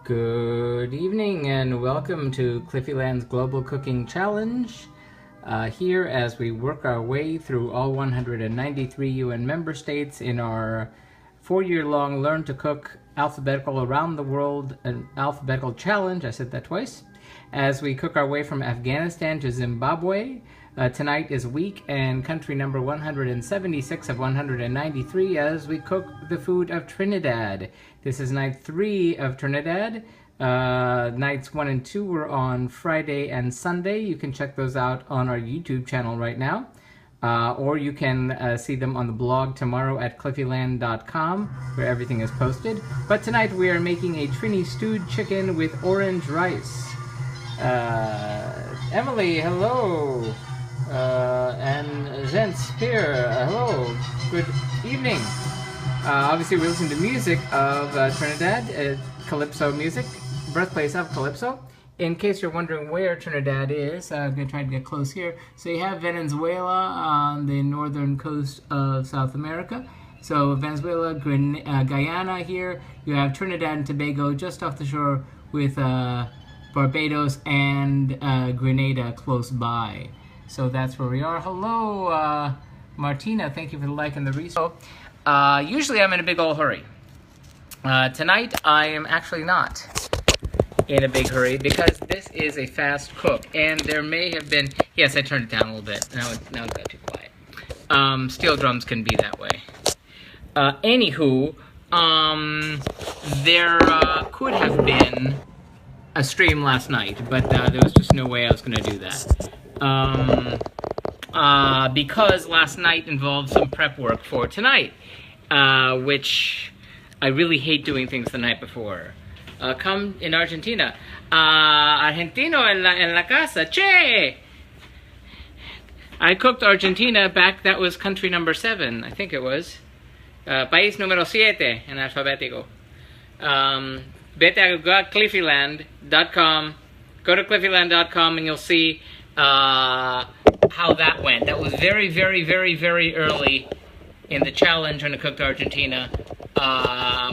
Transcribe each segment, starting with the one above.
Good evening and welcome to Cliffyland's Global Cooking Challenge. Here as we work our way through all 193 UN member states in our 4-year-long Learn to Cook Alphabetical Around the World an Alphabetical Challenge. I said that twice. As we cook our way from Afghanistan to Zimbabwe. Tonight is week and country number 176 of 193 as we cook the food of Trinidad. This is night 3 of Trinidad. Nights 1 and 2 were on Friday and Sunday. You can check those out on our YouTube channel right now. Or you can see them on the blog tomorrow at cliffyland.com where everything is posted. But tonight we are making a Trini stewed chicken with orange rice. Emily, hello. And Zentz here, hello, good evening. Obviously we listen to music of Trinidad, Calypso music, birthplace of Calypso. In case you're wondering where Trinidad is, I'm going to try to get close here. So you have Venezuela on the northern coast of South America. So Venezuela, Guyana here. You have Trinidad and Tobago just off the shore with Barbados and Grenada close by. So that's where we are. Hello, Martina. Thank you for the like and the resub. Usually I'm in a big old hurry. Tonight I am actually not in a big hurry because this is a fast cook. And there may have been... Yes, I turned it down a little bit. Now it got too quiet. Steel drums can be that way. Anywho, there could have been a stream last night, but there was just no way I was going to do that. Because last night involved some prep work for tonight, which I really hate doing things the night before. Come in Argentina. Argentino en la casa, che! I cooked Argentina back, that was country number 7, I think it was. País número 7 en alfabético. Vete a cliffyland.com, go to cliffyland.com and you'll see how that went. That was very, very, very, very early in the challenge when I cooked Argentina.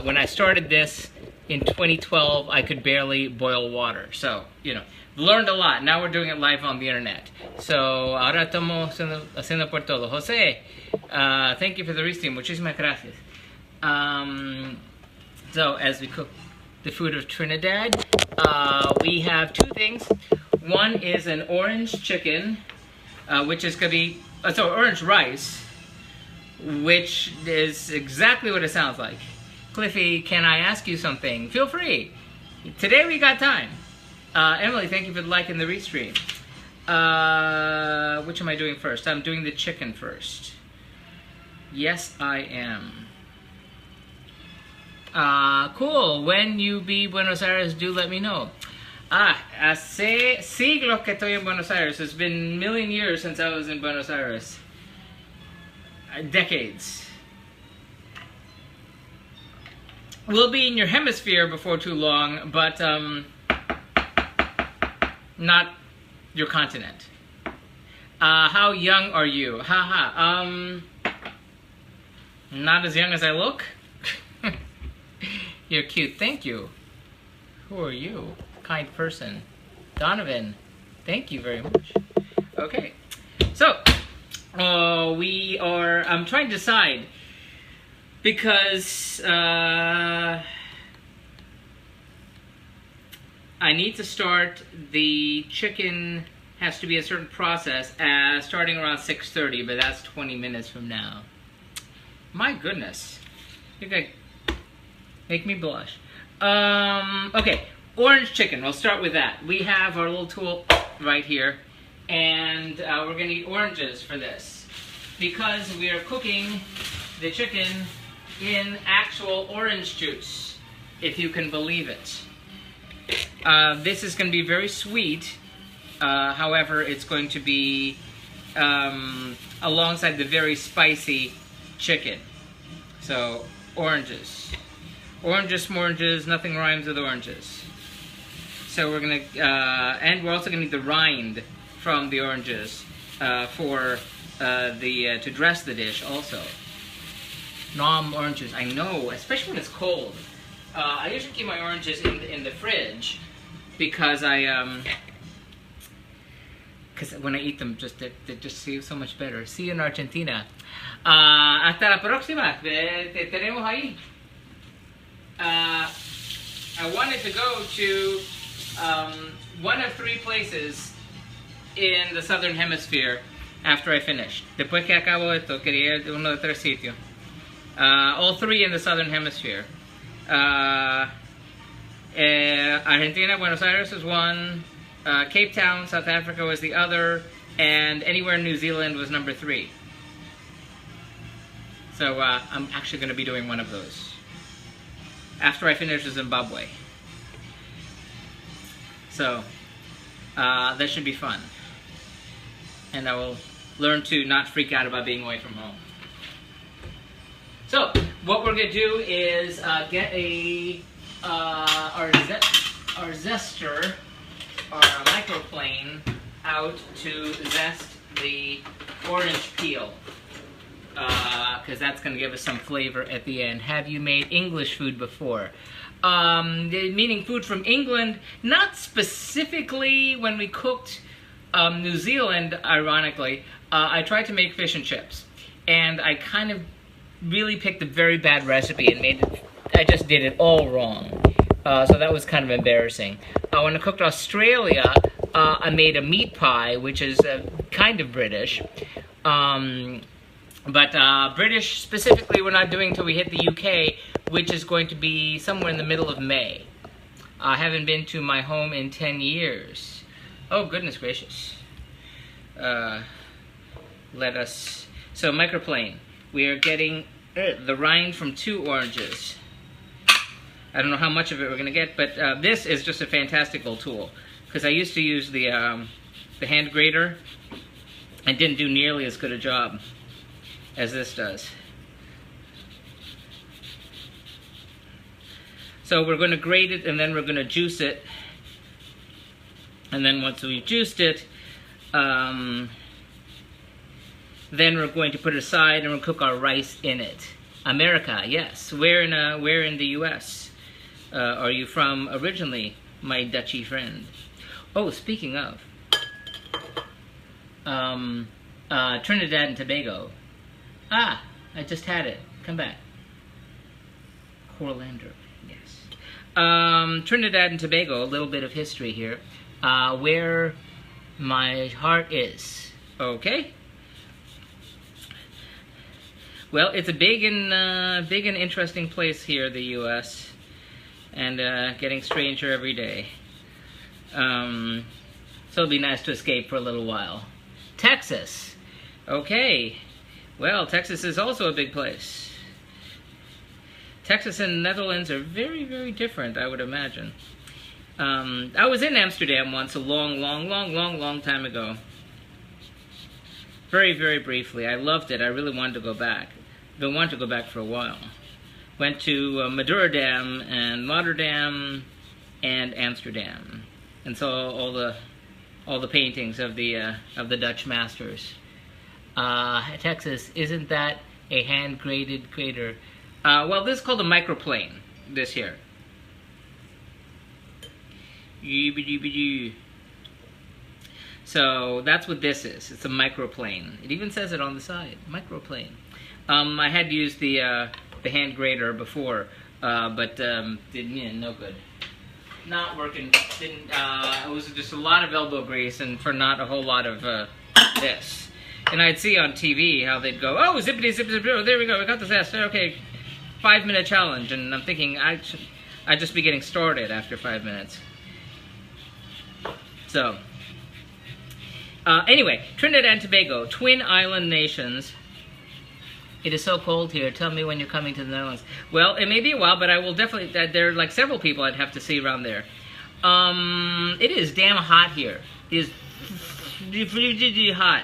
When I started this in 2012, I could barely boil water. So, you know, learned a lot. Now we're doing it live on the internet. So, ahora estamos haciendo por todo. Jose, thank you for the restream. Muchísimas gracias. So, as we cook the food of Trinidad, we have 2 things. One is an orange chicken, which is going to be, orange rice, which is exactly what it sounds like. Cliffy, can I ask you something? Feel free. Today we got time. Emily, thank you for the like and the restream. Which am I doing first? I'm doing the chicken first. Yes, I am. Cool. When you be Buenos Aires, do let me know. Hace siglos que estoy en Buenos Aires. It's been a million years since I was in Buenos Aires. Decades. We'll be in your hemisphere before too long, but not your continent. How young are you? Haha. Not as young as I look. You're cute. Thank you. Who are you? Kind person. Donovan. Thank you very much. Okay. So, I'm trying to decide because I need to start the chicken has to be a certain process starting around 6:30, but that's 20 minutes from now. My goodness. You're gonna make me blush. Okay. Orange chicken, we'll start with that. We have our little tool right here, and we're going to need oranges for this because we are cooking the chicken in actual orange juice, if you can believe it. This is going to be very sweet, however, it's going to be alongside the very spicy chicken. So, oranges. Oranges, s'moranges, nothing rhymes with oranges. So we're gonna, and we're also gonna need the rind from the oranges for to dress the dish also. Nom oranges, I know, especially when it's cold. I usually keep my oranges in the fridge because because when I eat them, they just feel so much better. See you in Argentina. Hasta la próxima. Te tenemos ahí. I wanted to go to one of 3 places in the southern hemisphere after I finished. Después que acabo esto, quería ir a uno de 3 sitios. All 3 in the southern hemisphere. Argentina, Buenos Aires was one. Cape Town, South Africa was the other. And anywhere in New Zealand was number 3. So I'm actually going to be doing one of those after I finish Zimbabwe. So that should be fun. And I will learn to not freak out about being away from home. So what we're going to do is get our zester, our microplane, out to zest the orange peel. Because that's going to give us some flavor at the end. Have you made English food before? Meaning food from England, not specifically when we cooked New Zealand, ironically. I tried to make fish and chips. And I kind of really picked a very bad recipe and I just did it all wrong. So that was kind of embarrassing. When I cooked Australia, I made a meat pie, which is kind of British. But British specifically we're not doing until we hit the UK, which is going to be somewhere in the middle of May. I haven't been to my home in 10 years. Oh, goodness gracious. So microplane. We are getting the rind from 2 oranges. I don't know how much of it we're going to get, but this is just a fantastical tool. Because I used to use the hand grater and didn't do nearly as good a job as this does. So we're going to grate it and then we're going to juice it. And then once we've juiced it, then we're going to put it aside and we'll cook our rice in it. America, yes. Where in the U.S. Are you from originally, my Dutchy friend? Oh, speaking of, Trinidad and Tobago. Ah, I just had it. Come back. Corlander, yes. Trinidad and Tobago, a little bit of history here. Where my heart is. Okay? Well, it's a big and interesting place here, the U.S., and getting stranger every day. So it'll be nice to escape for a little while. Texas. Okay. Well, Texas is also a big place. Texas and the Netherlands are very, very different, I would imagine. I was in Amsterdam once a long time ago. Very, very briefly. I loved it. I really wanted to go back. Been wanting to go back for a while. Went to Madurodam Dam and Rotterdam and Amsterdam, and saw all the paintings of the Dutch masters. Texas, isn't that a hand-graded crater? Well, this is called a microplane, this here. So that's what this is. It's a microplane. It even says it on the side, microplane. I had used the hand grater before, but didn't, no good. Not working. Didn't. It was just a lot of elbow grease and for not a whole lot of this. And I'd see on TV how they'd go, oh, zippity, zippity, zippity, there we go, we got this ass. Okay, 5-minute challenge. And I'm thinking, I'd just be getting started after 5 minutes. So, anyway, Trinidad and Tobago, twin island nations. It is so cold here. Tell me when you're coming to the Netherlands. Well, it may be a while, but I will definitely, there are like several people I'd have to see around there. It is damn hot here. It is hot.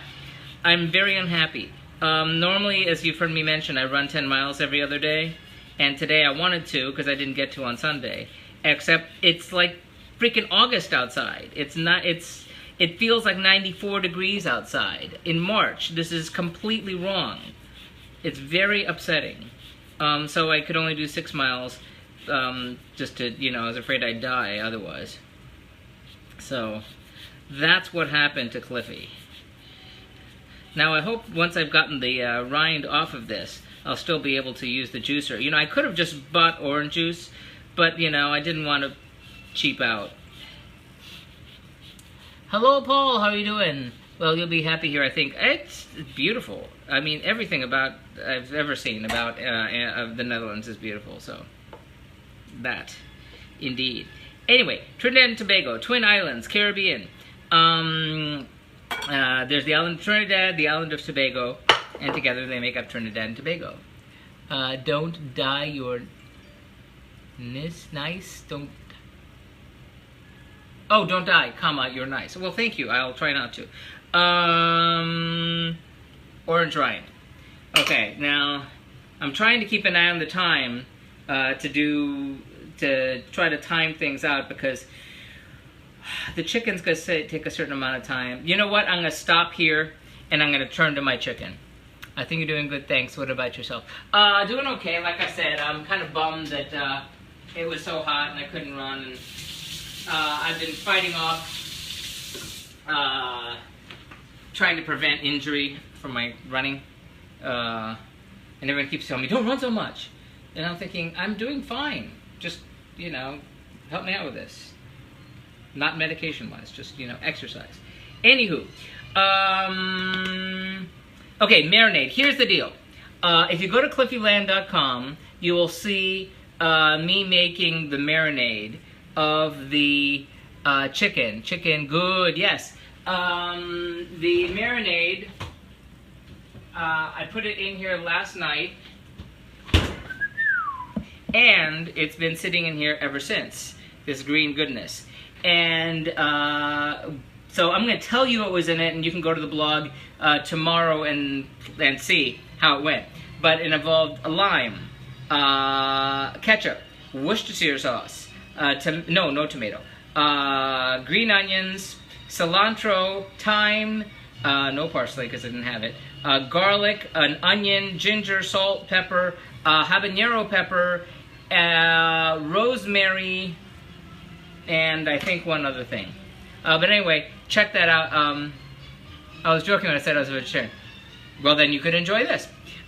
I'm very unhappy. Normally, as you've heard me mention, I run 10 miles every other day. And today I wanted to, because I didn't get to on Sunday. Except it's like freaking August outside. It's not, it feels like 94 degrees outside. In March, this is completely wrong. It's very upsetting. So I could only do 6 miles. just to, I was afraid I'd die otherwise. So that's what happened to Cliffy. Now I hope once I've gotten the rind off of this, I'll still be able to use the juicer. I could have just bought orange juice, but I didn't want to cheap out. Hello, Paul. How are you doing? Well, you'll be happy here, I think. It's beautiful. I mean, everything I've ever seen about the Netherlands is beautiful. So, that, indeed. Anyway, Trinidad and Tobago, Twin Islands, Caribbean. There's the island of Trinidad, the island of Tobago, and together they make up Trinidad and Tobago. Don't die your nice. Don't die, comma, you're nice. Well, thank you. I'll try not to. Orange rind. Okay, now I'm trying to keep an eye on the time to try to time things out, because the chicken's gonna take a certain amount of time. You know what? I'm gonna stop here and I'm gonna turn to my chicken. I think you're doing good, thanks. What about yourself? Doing okay. Like I said, I'm kind of bummed that it was so hot and I couldn't run. And I've been fighting off trying to prevent injury from my running. And everyone keeps telling me, don't run so much. And I'm thinking, I'm doing fine. Just, help me out with this. Not medication-wise, just, exercise. Anywho, okay, marinade. Here's the deal. If you go to cliffyland.com, you will see me making the marinade of the chicken. Chicken, good, yes. The marinade, I put it in here last night, and it's been sitting in here ever since, this green goodness. And so I'm going to tell you what was in it, and you can go to the blog tomorrow and see how it went. But it involved a lime, ketchup, Worcestershire sauce, no tomato, green onions, cilantro, thyme, no parsley because I didn't have it, garlic, an onion, ginger, salt, pepper, habanero pepper, rosemary, and I think one other thing. But anyway, check that out. I was joking when I said I was a vegetarian. Well, then you could enjoy this.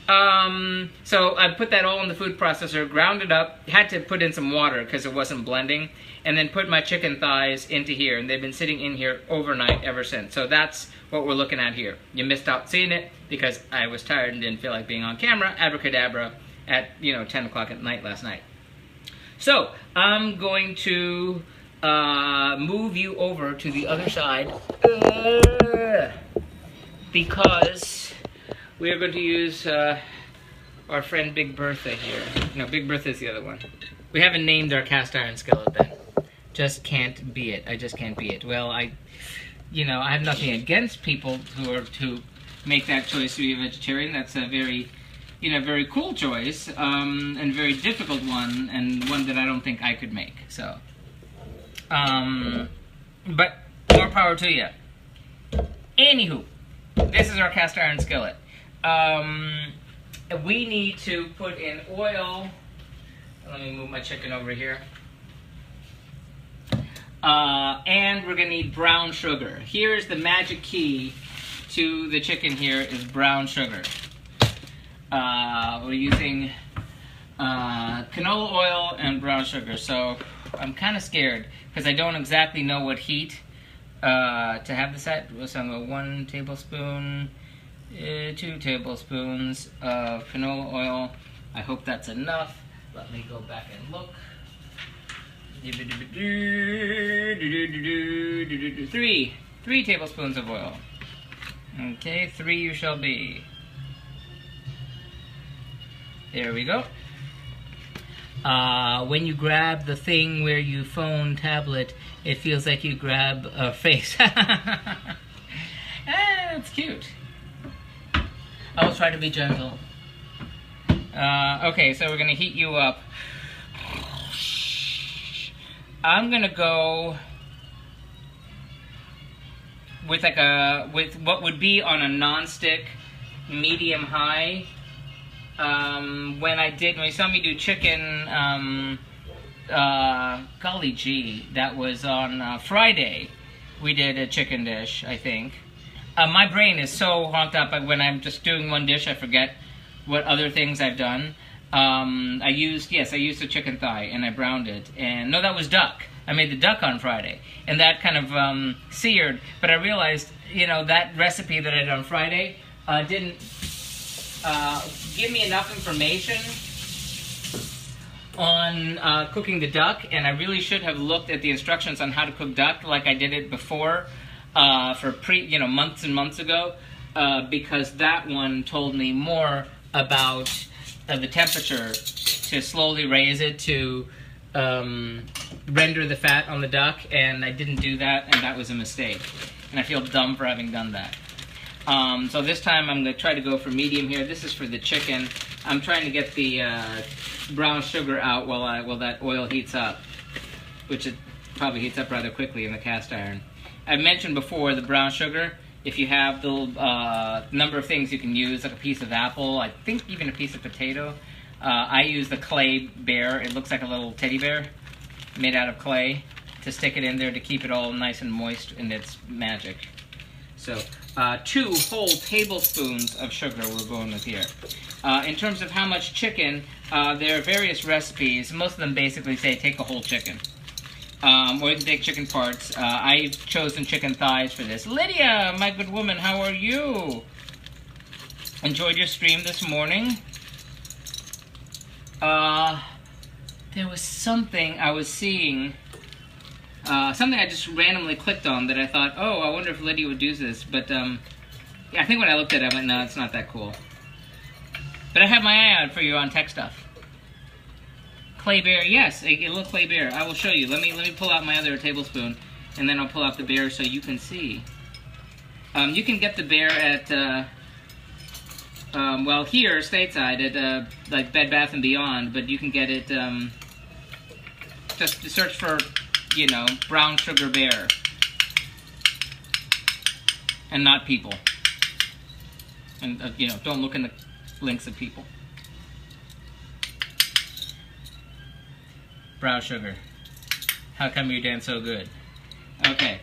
So I put that all in the food processor, ground it up, had to put in some water because it wasn't blending, and then put my chicken thighs into here, and they've been sitting in here overnight ever since. So that's what we're looking at here. You missed out seeing it because I was tired and didn't feel like being on camera, abracadabra, at 10 o'clock at night last night. So I'm going to move you over to the other side because we are going to use our friend Big Bertha here. No, Big Bertha is the other one. We haven't named our cast iron skillet then. Just can't be it. I just can't be it. Well, I have nothing against people who make that choice to be a vegetarian. That's a very, very cool choice, and very difficult one, and one that I don't think I could make. So, but more power to you. Anywho, this is our cast iron skillet. We need to put in oil. Let me move my chicken over here. And we're gonna need brown sugar. Here's the magic key to the chicken here is brown sugar. We're using canola oil and brown sugar. So I'm kind of scared because I don't exactly know what heat to have this at. So I'm going 1 tablespoon, 2 tablespoons of canola oil. I hope that's enough. Let me go back and look. 3 tablespoons of oil. Okay, 3 you shall be. There we go. When you grab the thing where you phone tablet, it feels like you grab a face. That's cute. I'll try to be gentle. Okay, so we're gonna heat you up. I'm gonna go with with what would be on a non-stick medium high. When you saw me do chicken golly gee, that was on Friday. We did a chicken dish, I think. My brain is so honked up when I'm just doing one dish, I forget what other things I've done. I used a chicken thigh and I browned it. And no, that was duck. I made the duck on Friday. And that kind of seared. But I realized, you know, that recipe that I did on Friday didn't give me enough information on cooking the duck, and I really should have looked at the instructions on how to cook duck like I did it before for months and months ago, because that one told me more about the temperature to slowly raise it to render the fat on the duck, and I didn't do that, and that was a mistake, and I feel dumb for having done that. So this time I'm going to try to go for medium here. This is for the chicken. I'm trying to get the brown sugar out while that oil heats up, which it probably heats up rather quickly in the cast iron. I mentioned before the brown sugar. If you have the number of things you can use, like a piece of apple, I think even a piece of potato. I use the clay bear. It looks like a little teddy bear made out of clay to stick it in there to keep it all nice and moist, and it's magic. So 2 whole tablespoons of sugar we're going with here. In terms of how much chicken, there are various recipes. Most of them basically say take a whole chicken. Or you can take chicken parts. I've chosen chicken thighs for this. Lydia, my good woman, how are you? Enjoyed your stream this morning? There was something I was seeing, something I just randomly clicked on that I thought, oh, I wonder if Lydia would do this. But yeah, I think when I looked at it, I went, no, it's not that cool. But I have my eye out for you on tech stuff. Clay bear, yes, a little clay bear. I will show you. Let me pull out my other tablespoon, and then I'll pull out the bear so you can see. You can get the bear at, well, here stateside at like Bed Bath & Beyond, but you can get it. Just search for, you know, brown sugar bear, and not people. And you know, don't look in the links of people. Brown sugar. How come you dance so good? Okay.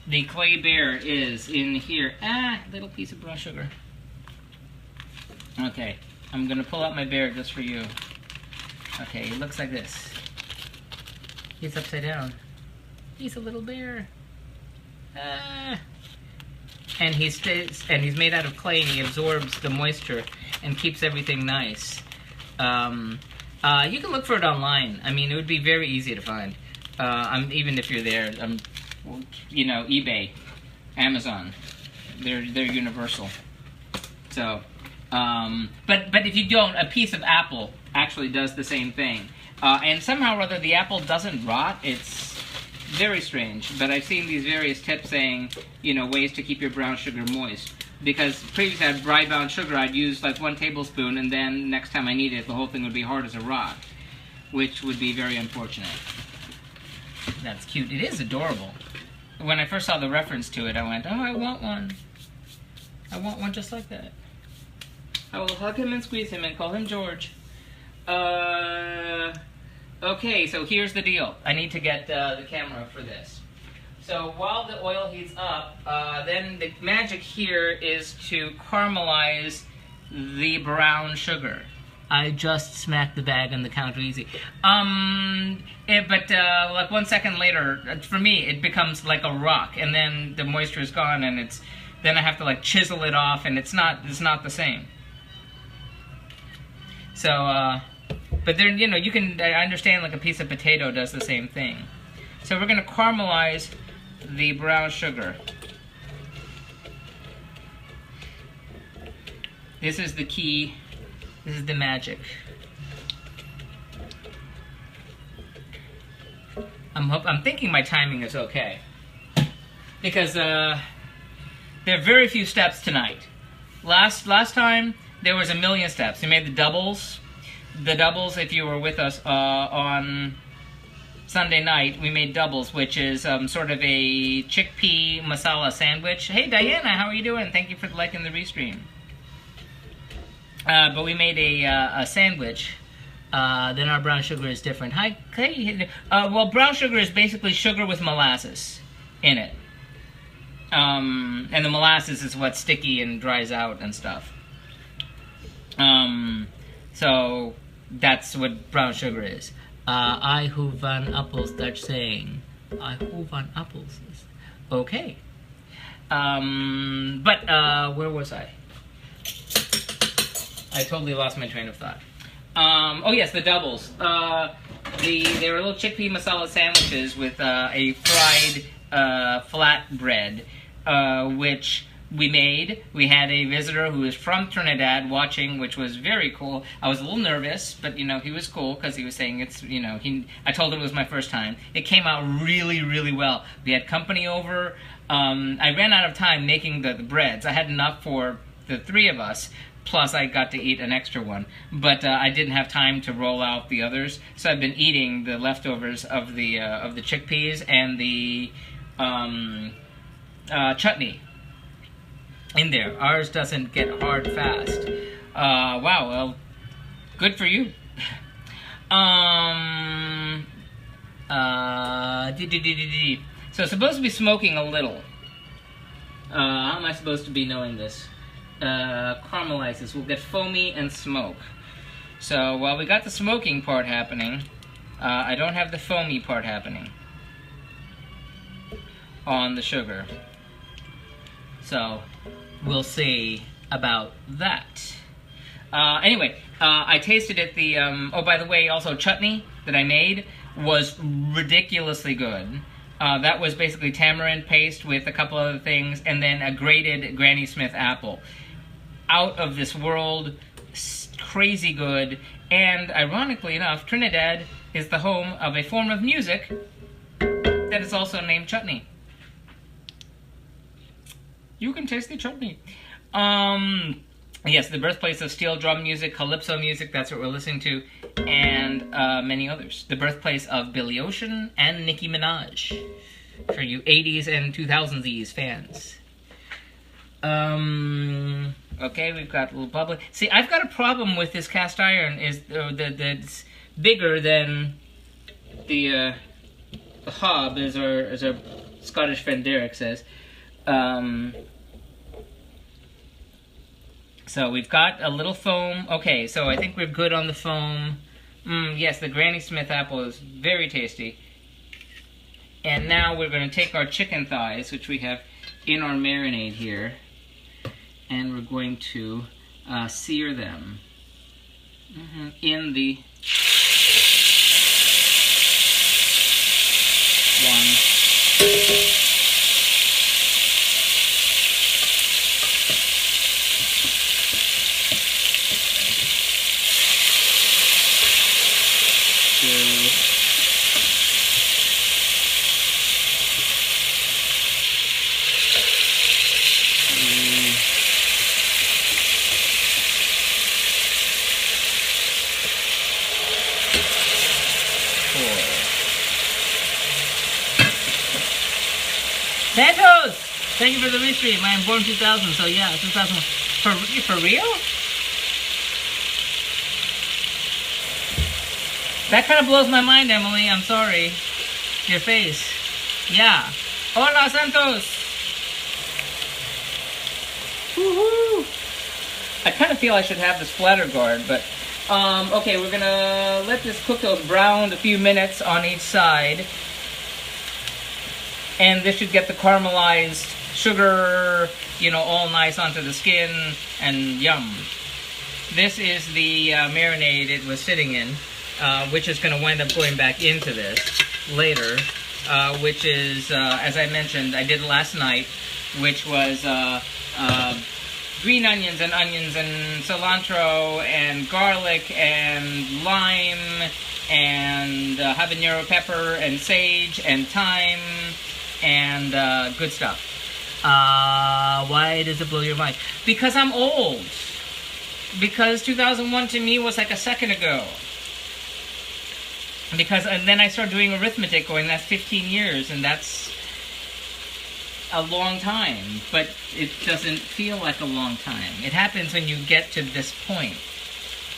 The clay bear is in here. Little piece of brown sugar. Okay. I'm gonna pull out my bear just for you. Okay, it looks like this. He's upside down. He's a little bear. And he's made out of clay, and he absorbs the moisture and keeps everything nice. You can look for it online. I mean, it would be very easy to find. Even if you're there, you know, eBay, Amazon, they're universal. So, but if you don't, a piece of apple actually does the same thing. And somehow or other, the apple doesn't rot. It's very strange. But I've seen these various tips saying, you know, ways to keep your brown sugar moist. Because previously I had dry brown sugar, I'd use like 1 tablespoon, and then next time I need it, the whole thing would be hard as a rock, which would be very unfortunate. That's cute. It is adorable. When I first saw the reference to it, I went, oh, I want one. I want one just like that. I will hug him and squeeze him and call him George. Okay, so here's the deal. I need to get the camera for this. So while the oil heats up, then the magic here is to caramelize the brown sugar. I just smacked the bag on the counter easy. But like 1 second later, for me, it becomes like a rock, and then the moisture is gone, and then I have to like chisel it off, and it's not the same. So, but then, you know, I understand like a piece of potato does the same thing. So we're gonna caramelize the brown sugar. This is the key. This is the magic. I'm thinking my timing is okay, because there are very few steps tonight. Last time there was a million steps. We made the doubles. The doubles, if you were with us on Sunday night, we made doubles, which is sort of a chickpea masala sandwich. Hey Diana, how are you doing? Thank you for liking the restream. But we made a sandwich Then our brown sugar is different. Hi, well, brown sugar is basically sugar with molasses in it. And the molasses is what's sticky and dries out and stuff. So that's what brown sugar is. I who van apples, that's saying. I who van apples. Okay. But where was I? I totally lost my train of thought. Oh yes, the doubles. They were little chickpea masala sandwiches with a fried flatbread, which we made. We had a visitor who was from Trinidad watching, which was very cool. I was a little nervous, but you know, he was cool because he was saying it's, you know, I told him it was my first time. It came out really, really well. We had company over. I ran out of time making the breads. I had enough for the three of us, plus I got to eat an extra one. But I didn't have time to roll out the others, so I've been eating the leftovers of the chickpeas and the chutney in there. Ours doesn't get hard fast. Wow, well, good for you. So supposed to be smoking a little. How am I supposed to be knowing this? Caramelizes will get foamy and smoke. So while we got the smoking part happening, I don't have the foamy part happening on the sugar. So we'll see about that. Anyway, I tasted it. Oh, by the way, also chutney that I made was ridiculously good. That was basically tamarind paste with a couple other things, and then a grated Granny Smith apple. Out of this world, crazy good, and ironically enough, Trinidad is the home of a form of music that is also named chutney. You can taste the chutney. Yes, the birthplace of steel drum music, calypso music, that's what we're listening to, and many others. The birthplace of Billy Ocean and Nicki Minaj, for you 80s and 2000s fans. Okay, we've got a little bubbly. See, I've got a problem with this cast iron. That's bigger than the hob, as our Scottish friend Derek says. So we've got a little foam. Okay, so I think we're good on the foam. Yes, the Granny Smith apple is very tasty. And now we're going to take our chicken thighs, which we have in our marinade here, and we're going to sear them in the Santos! Thank you for the restream. I am born 2000, so yeah, 2000. For real? That kind of blows my mind, Emily. I'm sorry. Your face. Yeah. Hola, Santos! Woohoo! I kind of feel I should have the splatter guard, but... okay, we're gonna let this cook those browned a few minutes on each side. And this should get the caramelized sugar, you know, all nice onto the skin, and yum. This is the marinade it was sitting in, which is going to wind up going back into this later, which is, as I mentioned, I did last night, which was green onions and cilantro and garlic and lime and habanero pepper and sage and thyme and good stuff. Why does it blow your mind? Because I'm old. Because 2001 to me was like a second ago. Because, and then I started doing arithmetic going, that's 15 years, and that's a long time. But it doesn't feel like a long time. It happens when you get to this point.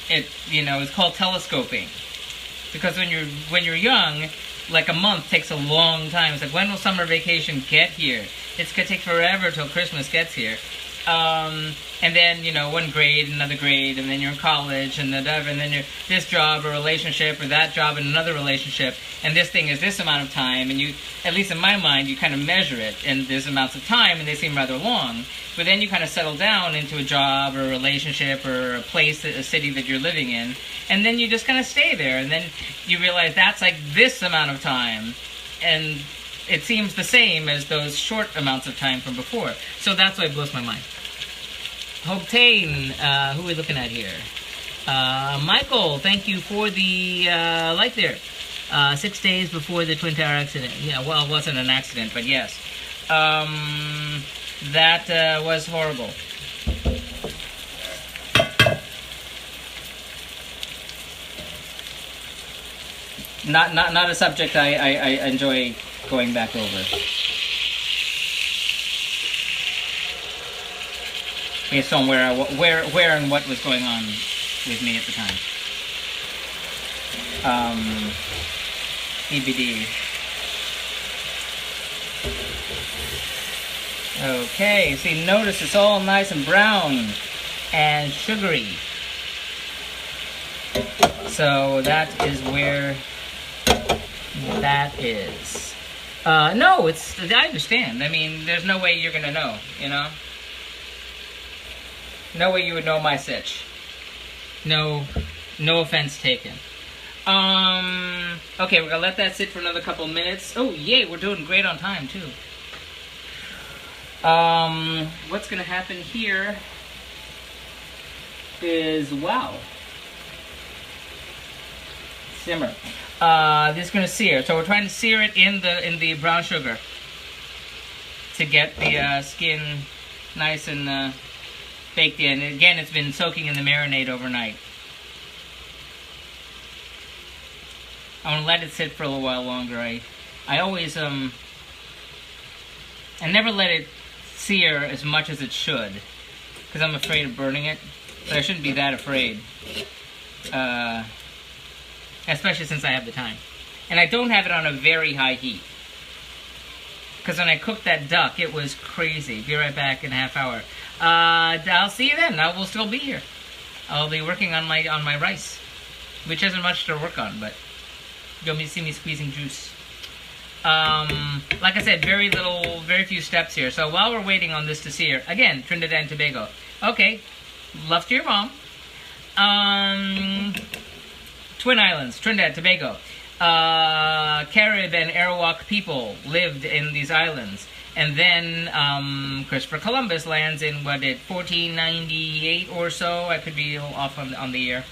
it's called telescoping. Because when you're young, like a month takes a long time. It's like, when will summer vacation get here? It's gonna take forever till Christmas gets here. And then, one grade, another grade, and then you're in college, and then you're this job or relationship, or that job and another relationship, and this thing is this amount of time, and you, at least in my mind, you kind of measure it, and there's amounts of time, and they seem rather long, but then you kind of settle down into a job, or a relationship, or a place, a city that you're living in, and then you just kind of stay there, and then you realize that's like this amount of time, and it seems the same as those short amounts of time from before. So that's why it blows my mind. Hobtain, who are we looking at here? Michael, thank you for the light there. 6 days before the Twin Tower accident. Yeah, well, it wasn't an accident, but yes. That was horrible. Not a subject I enjoy going back over. Based on where and what was going on with me at the time. EBD. Okay, see, notice it's all nice and brown and sugary. So that is where that is. No, I understand. I mean, there's no way you're gonna know, No way you would know my sitch. No offense taken. Okay, we're gonna let that sit for another couple minutes. Oh, yay, we're doing great on time, too. What's gonna happen here is, wow. Simmer. This is gonna sear. So we're trying to sear it in the brown sugar to get the skin nice and baked in. Again, it's been soaking in the marinade overnight. I want to let it sit for a little while longer. I always I never let it sear as much as it should, because I'm afraid of burning it. But I shouldn't be that afraid, especially since I have the time. And I don't have it on a very high heat, because when I cooked that duck, it was crazy. Be right back in a half hour. I'll see you then. I will still be here. I'll be working on my rice, which isn't much to work on, but you'll see me squeezing juice. Like I said, very few steps here. So while we're waiting on this to sear, again, Trinidad and Tobago. Okay, love to your mom. Twin Islands, Trinidad, Tobago. Carib and Arawak people lived in these islands. And then Christopher Columbus lands in, 1498 or so, I could be a little off on the year,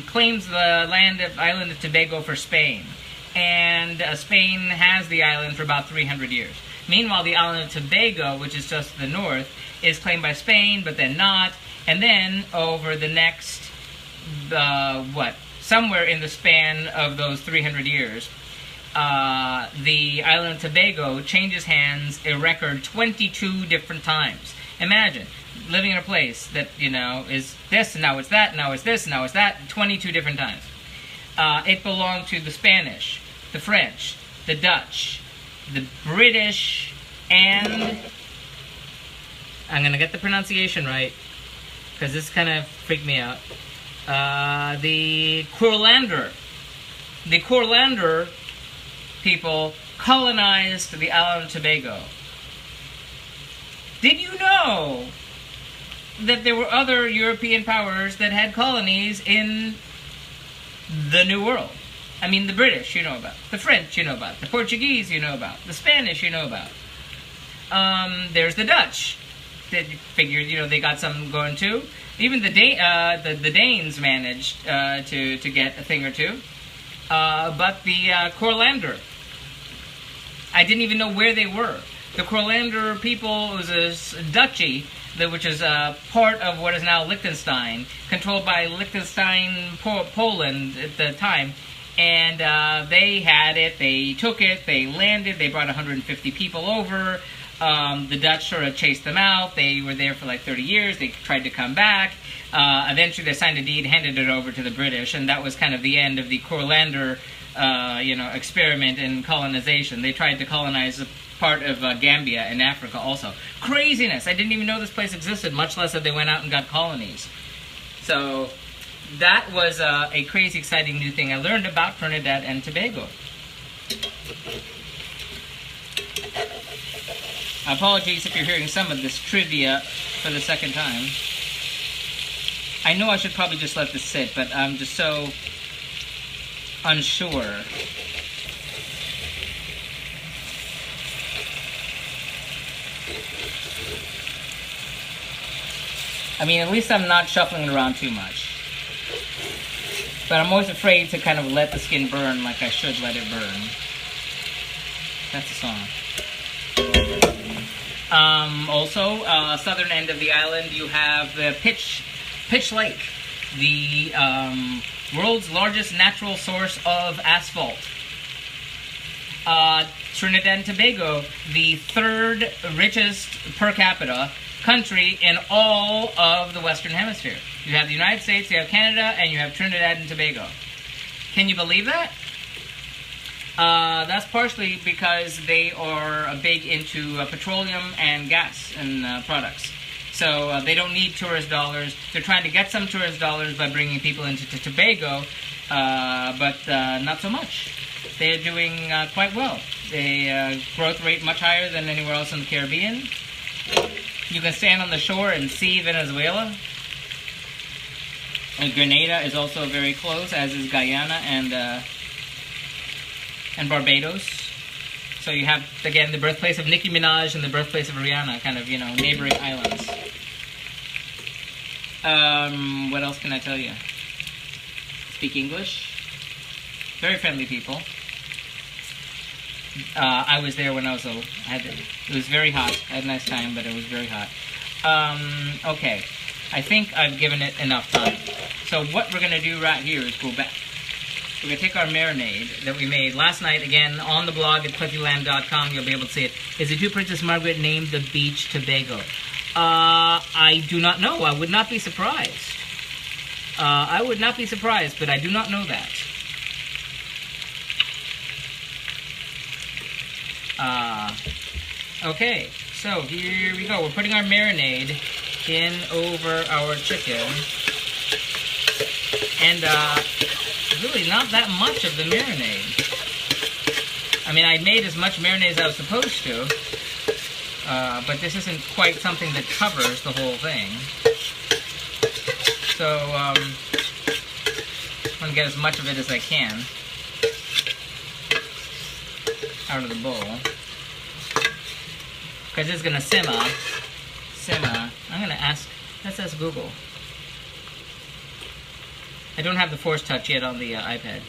claims the island of Tobago for Spain. And Spain has the island for about 300 years. Meanwhile, the island of Tobago, which is just to the north, is claimed by Spain, but then not. And then, over the next, somewhere in the span of those 300 years, the island of Tobago changes hands a record 22 different times. Imagine living in a place that, is this, and now it's that, now it's this, and now it's that, 22 different times. It belonged to the Spanish, the French, the Dutch, the British, and I'm going to get the pronunciation right, because this kind of freaked me out. The Courlander. The Courlander people colonized the island of Tobago. Did you know that there were other European powers that had colonies in the New World? I mean, the British, you know about. The French, you know about. The Portuguese, you know about. The Spanish, you know about. There's the Dutch. They figured, they got something going too. Even the Danes managed to get a thing or two. But the Courlander, I didn't even know where they were. The Courlander people was a duchy, which is part of what is now Liechtenstein, controlled by Liechtenstein, Poland at the time. And they had it, they took it, they landed, they brought 150 people over. The Dutch sort of chased them out. They were there for like 30 years. They tried to come back. Eventually, they signed a deed, handed it over to the British, and that was kind of the end of the Courlander, experiment in colonization. They tried to colonize a part of Gambia in Africa also. Craziness! I didn't even know this place existed, much less that they went out and got colonies. So that was a crazy, exciting new thing I learned about Trinidad and Tobago. Apologies if you're hearing some of this trivia for the second time. I know I should probably just let this sit, but I'm just so unsure. I mean, at least I'm not shuffling it around too much. But I'm always afraid to kind of let the skin burn like I should let it burn. That's the song. Also, southern end of the island, you have the Pitch Lake, the world's largest natural source of asphalt. Trinidad and Tobago, the third richest per capita country in all of the Western Hemisphere. You have the United States, you have Canada, and you have Trinidad and Tobago. Can you believe that? That's partially because they are big into petroleum and gas and products. So they don't need tourist dollars. They're trying to get some tourist dollars by bringing people into Tobago, but not so much. They're doing quite well. They growth rate much higher than anywhere else in the Caribbean. You can stand on the shore and see Venezuela. And Grenada is also very close, as is Guyana and Barbados. So you have, again, the birthplace of Nicki Minaj and the birthplace of Rihanna, kind of, neighboring islands. What else can I tell you? Speak English. Very friendly people. I was there when I was it was very hot. I had a nice time, but it was very hot. Okay. I think I've given it enough time. So what we're going to do right here is go back. We're going to take our marinade that we made last night, again, on the blog at cliftyland.com. You'll be able to see it. Is it to Princess Margaret named the beach Tobago? I do not know. I would not be surprised. I would not be surprised, but I do not know that. Okay, so here we go. We're putting our marinade in over our chicken. And really not that much of the marinade. I mean, I made as much marinade as I was supposed to, but this isn't quite something that covers the whole thing. So I'm going to get as much of it as I can out of the bowl. Because it's going to simmer. I'm going to let's ask Google. I don't have the Force Touch yet on the iPad.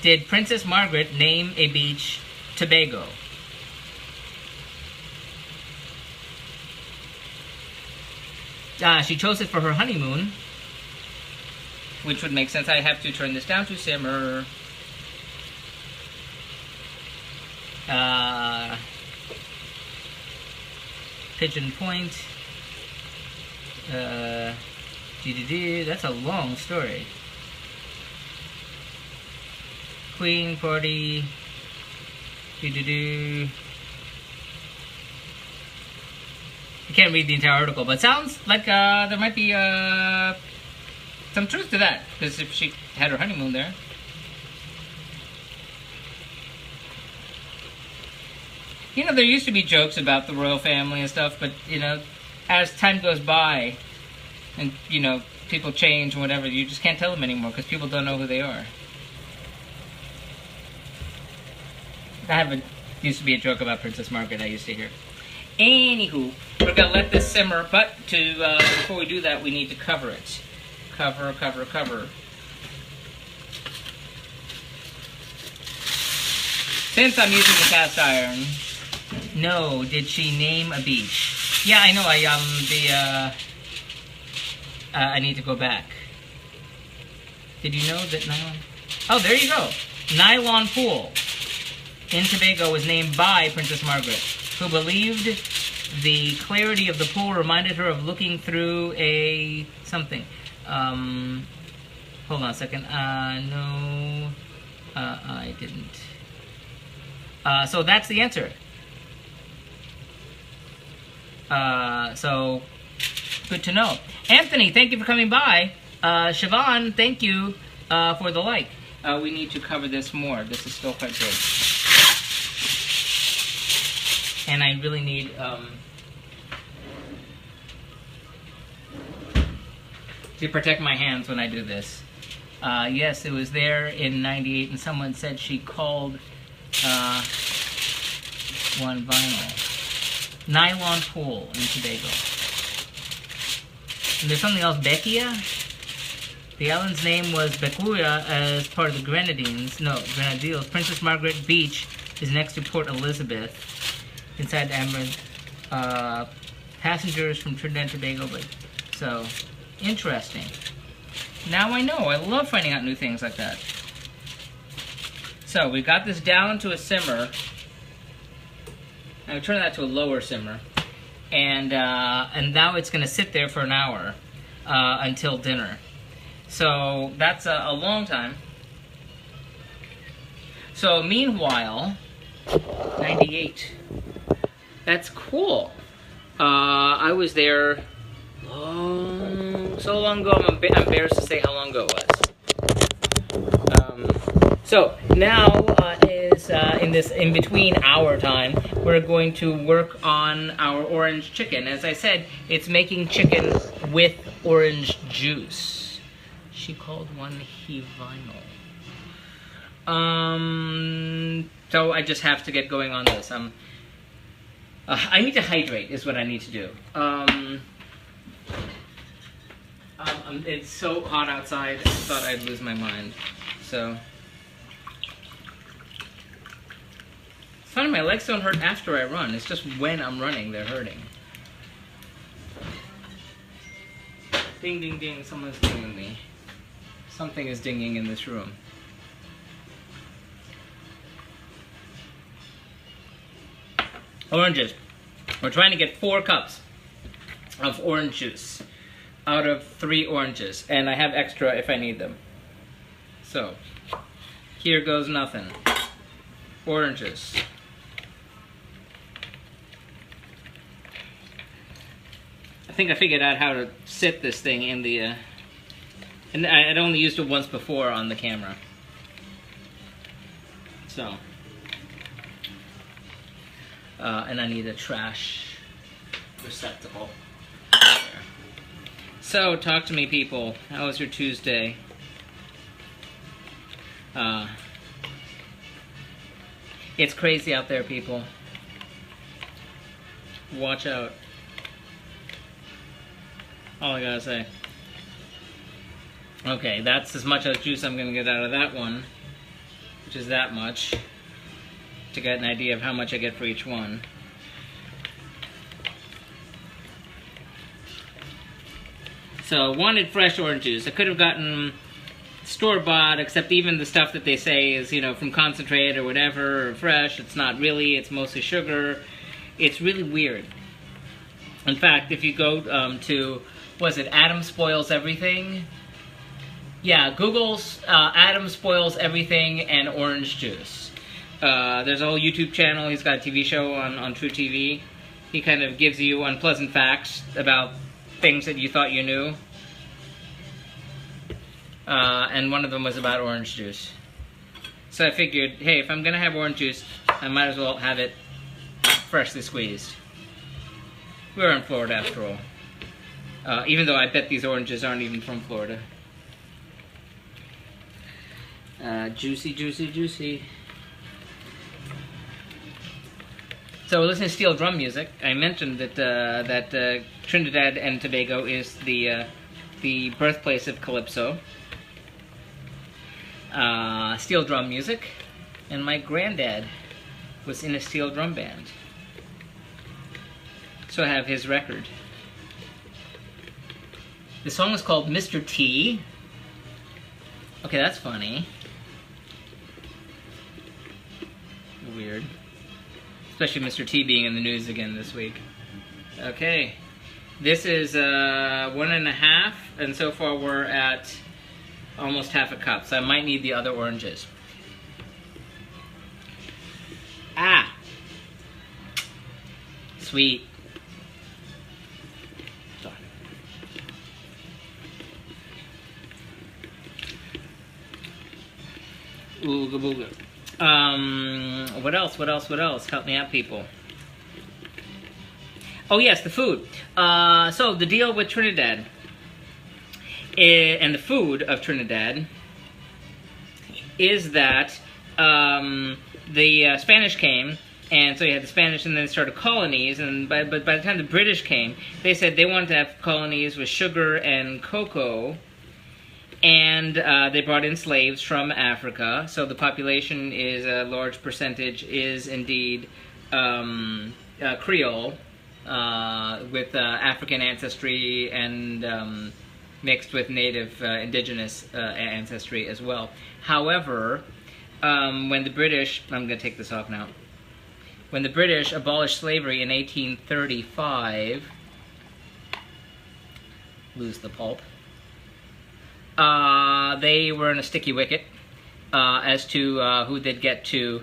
Did Princess Margaret name a beach Tobago? She chose it for her honeymoon, which would make sense. I have to turn this down to simmer. Pigeon Point. That's a long story. Queen Party. I can't read the entire article, but it sounds like there might be some truth to that, because if she had her honeymoon there. There used to be jokes about the royal family and stuff, but, as time goes by, and, people change and whatever, you just can't tell them anymore, because people don't know who they are. Used to be a joke about Princess Margaret I used to hear. Anywho, we're going to let this simmer, but before we do that, we need to cover it. Cover. Since I'm using the cast iron, no, did she name a beach? Yeah, I know, I need to go back. Did you know that nylon? Oh, there you go. Nylon pool. in Tobago was named by Princess Margaret, who believed the clarity of the pool reminded her of looking through a something. Hold on a second. No, I didn't. So that's the answer. So good to know. Anthony, thank you for coming by. Siobhan, thank you for the like. We need to cover this more. This is still quite good. And I really need to protect my hands when I do this. Yes, it was there in '98, and someone said she called one vinyl. Nylon pool in Tobago. And there's something else, Bekia? The island's name was Becuya as part of the Grenadines. No, Grenadines. Princess Margaret Beach is next to Port Elizabeth. Inside Amaranth. Passengers from Trinidad and Tobago. So, interesting. Now I know. I love finding out new things like that. So, we got this down to a simmer. I'm turning that to a lower simmer. And now it's going to sit there for an hour until dinner. So that's a long time. So meanwhile, 98. That's cool. I was there so long ago. I'm embarrassed to say how long ago it was. So now is in between our time, we're going to work on our orange chicken. As I said, it's making chicken with orange juice. She called one vinyl. So I just have to get going on this. I need to hydrate is what I need to do. It's so hot outside, I thought I'd lose my mind. So, it's funny, my legs don't hurt after I run. It's just when I'm running, they're hurting. Ding, ding, ding, someone's dinging me. Something is dinging in this room. Oranges. We're trying to get 4 cups of orange juice out of 3 oranges, and I have extra if I need them. So, here goes nothing. Oranges. I think I figured out how to sit this thing in the, and I'd only used it once before on the camera. So, and I need a trash receptacle. There. So, talk to me, people. How was your Tuesday? It's crazy out there, people. Watch out. All I gotta say. Okay, that's as much as juice I'm gonna get out of that one, which is that much, to get an idea of how much I get for each one. So, wanted fresh orange juice. I could have gotten store-bought, except even the stuff that they say is, you know, from concentrate or whatever, or fresh. It's not really. It's mostly sugar. It's really weird. In fact, if you go to, was it Adam Spoils Everything? Yeah, Google's Adam Spoils Everything and orange juice. There's a whole YouTube channel. He's got a TV show on True TV. He kind of gives you unpleasant facts about things that you thought you knew. And one of them was about orange juice. So I figured, hey, if I'm gonna have orange juice, I might as well have it freshly squeezed. We're in Florida after all. Even though I bet these oranges aren't even from Florida. Juicy, juicy, juicy. So we're listening to steel drum music. I mentioned that Trinidad and Tobago is the birthplace of Calypso. Steel drum music, and my granddad was in a steel drum band. So I have his record. The song is called Mr. T. Okay, that's funny. weird. Especially Mr. T being in the news again this week. Okay. This is 1.5, and so far we're at almost half a cup, so I might need the other oranges. Ah! Sweet. Ooga booga. What else? What else? What else? Help me out, people. Oh yes, the food. So the deal with Trinidad and the food of Trinidad is that the Spanish came, and so you had the Spanish, and then they started colonies. And by the time the British came, they said they wanted to have colonies with sugar and cocoa. And they brought in slaves from Africa, so the population is a large percentage is indeed Creole with African ancestry and mixed with native indigenous ancestry as well. However, when the British, I'm going to take this off now, when the British abolished slavery in 1835, lose the pulp, they were in a sticky wicket as to who they'd get to,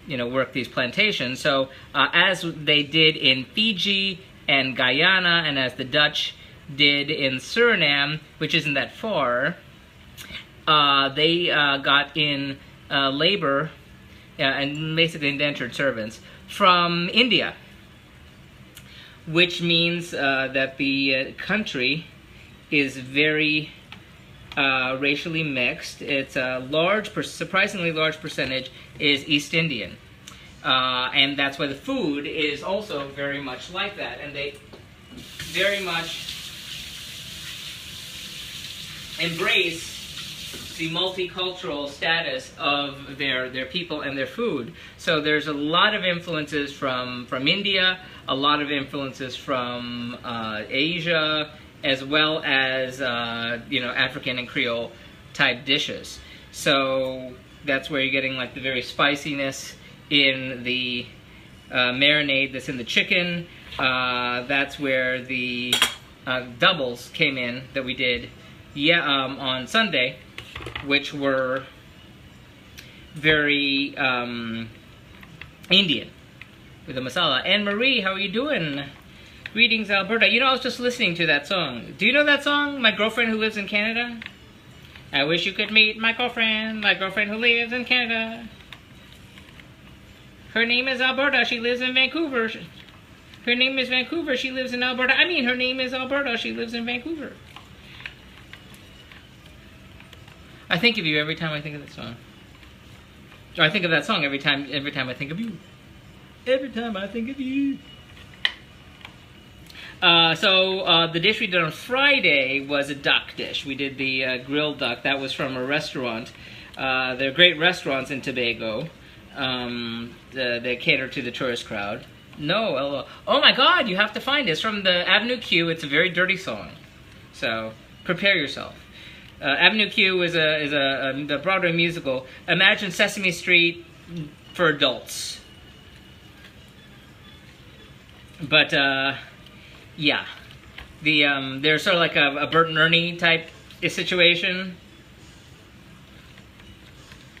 work these plantations. So as they did in Fiji and Guyana, and as the Dutch did in Suriname, which isn't that far, they got in labor and basically indentured servants from India, which means that the country is very racially mixed. It's a surprisingly large percentage is East Indian. And that's why the food is also very much like that. And they very much embrace the multicultural status of their people and their food. So there's a lot of influences from India, a lot of influences from Asia, as well as African and Creole type dishes. So that's where you're getting like the very spiciness in the marinade that's in the chicken. That's where the doubles came in that we did on Sunday, which were very Indian with the masala. Anne Marie, how are you doing? Greetings, Alberta. I was just listening to that song. Do you know that song? My Girlfriend Who Lives in Canada? I wish you could meet my girlfriend who lives in Canada. Her name is Alberta. She lives in Vancouver. Her name is Vancouver. She lives in Alberta. I mean, her name is Alberta. She lives in Vancouver. I think of you every time I think of that song. Or I think of that song every time I think of you. Every time I think of you. So the dish we did on Friday was a duck dish. We did the grilled duck. That was from a restaurant. There are great restaurants in Tobago. They cater to the tourist crowd. No, oh my God, you have to find it. It's from the Avenue Q. It's a very dirty song. So prepare yourself. Avenue Q is a Broadway musical. Imagine Sesame Street for adults. But yeah, they're sort of like a Bert and Ernie type situation.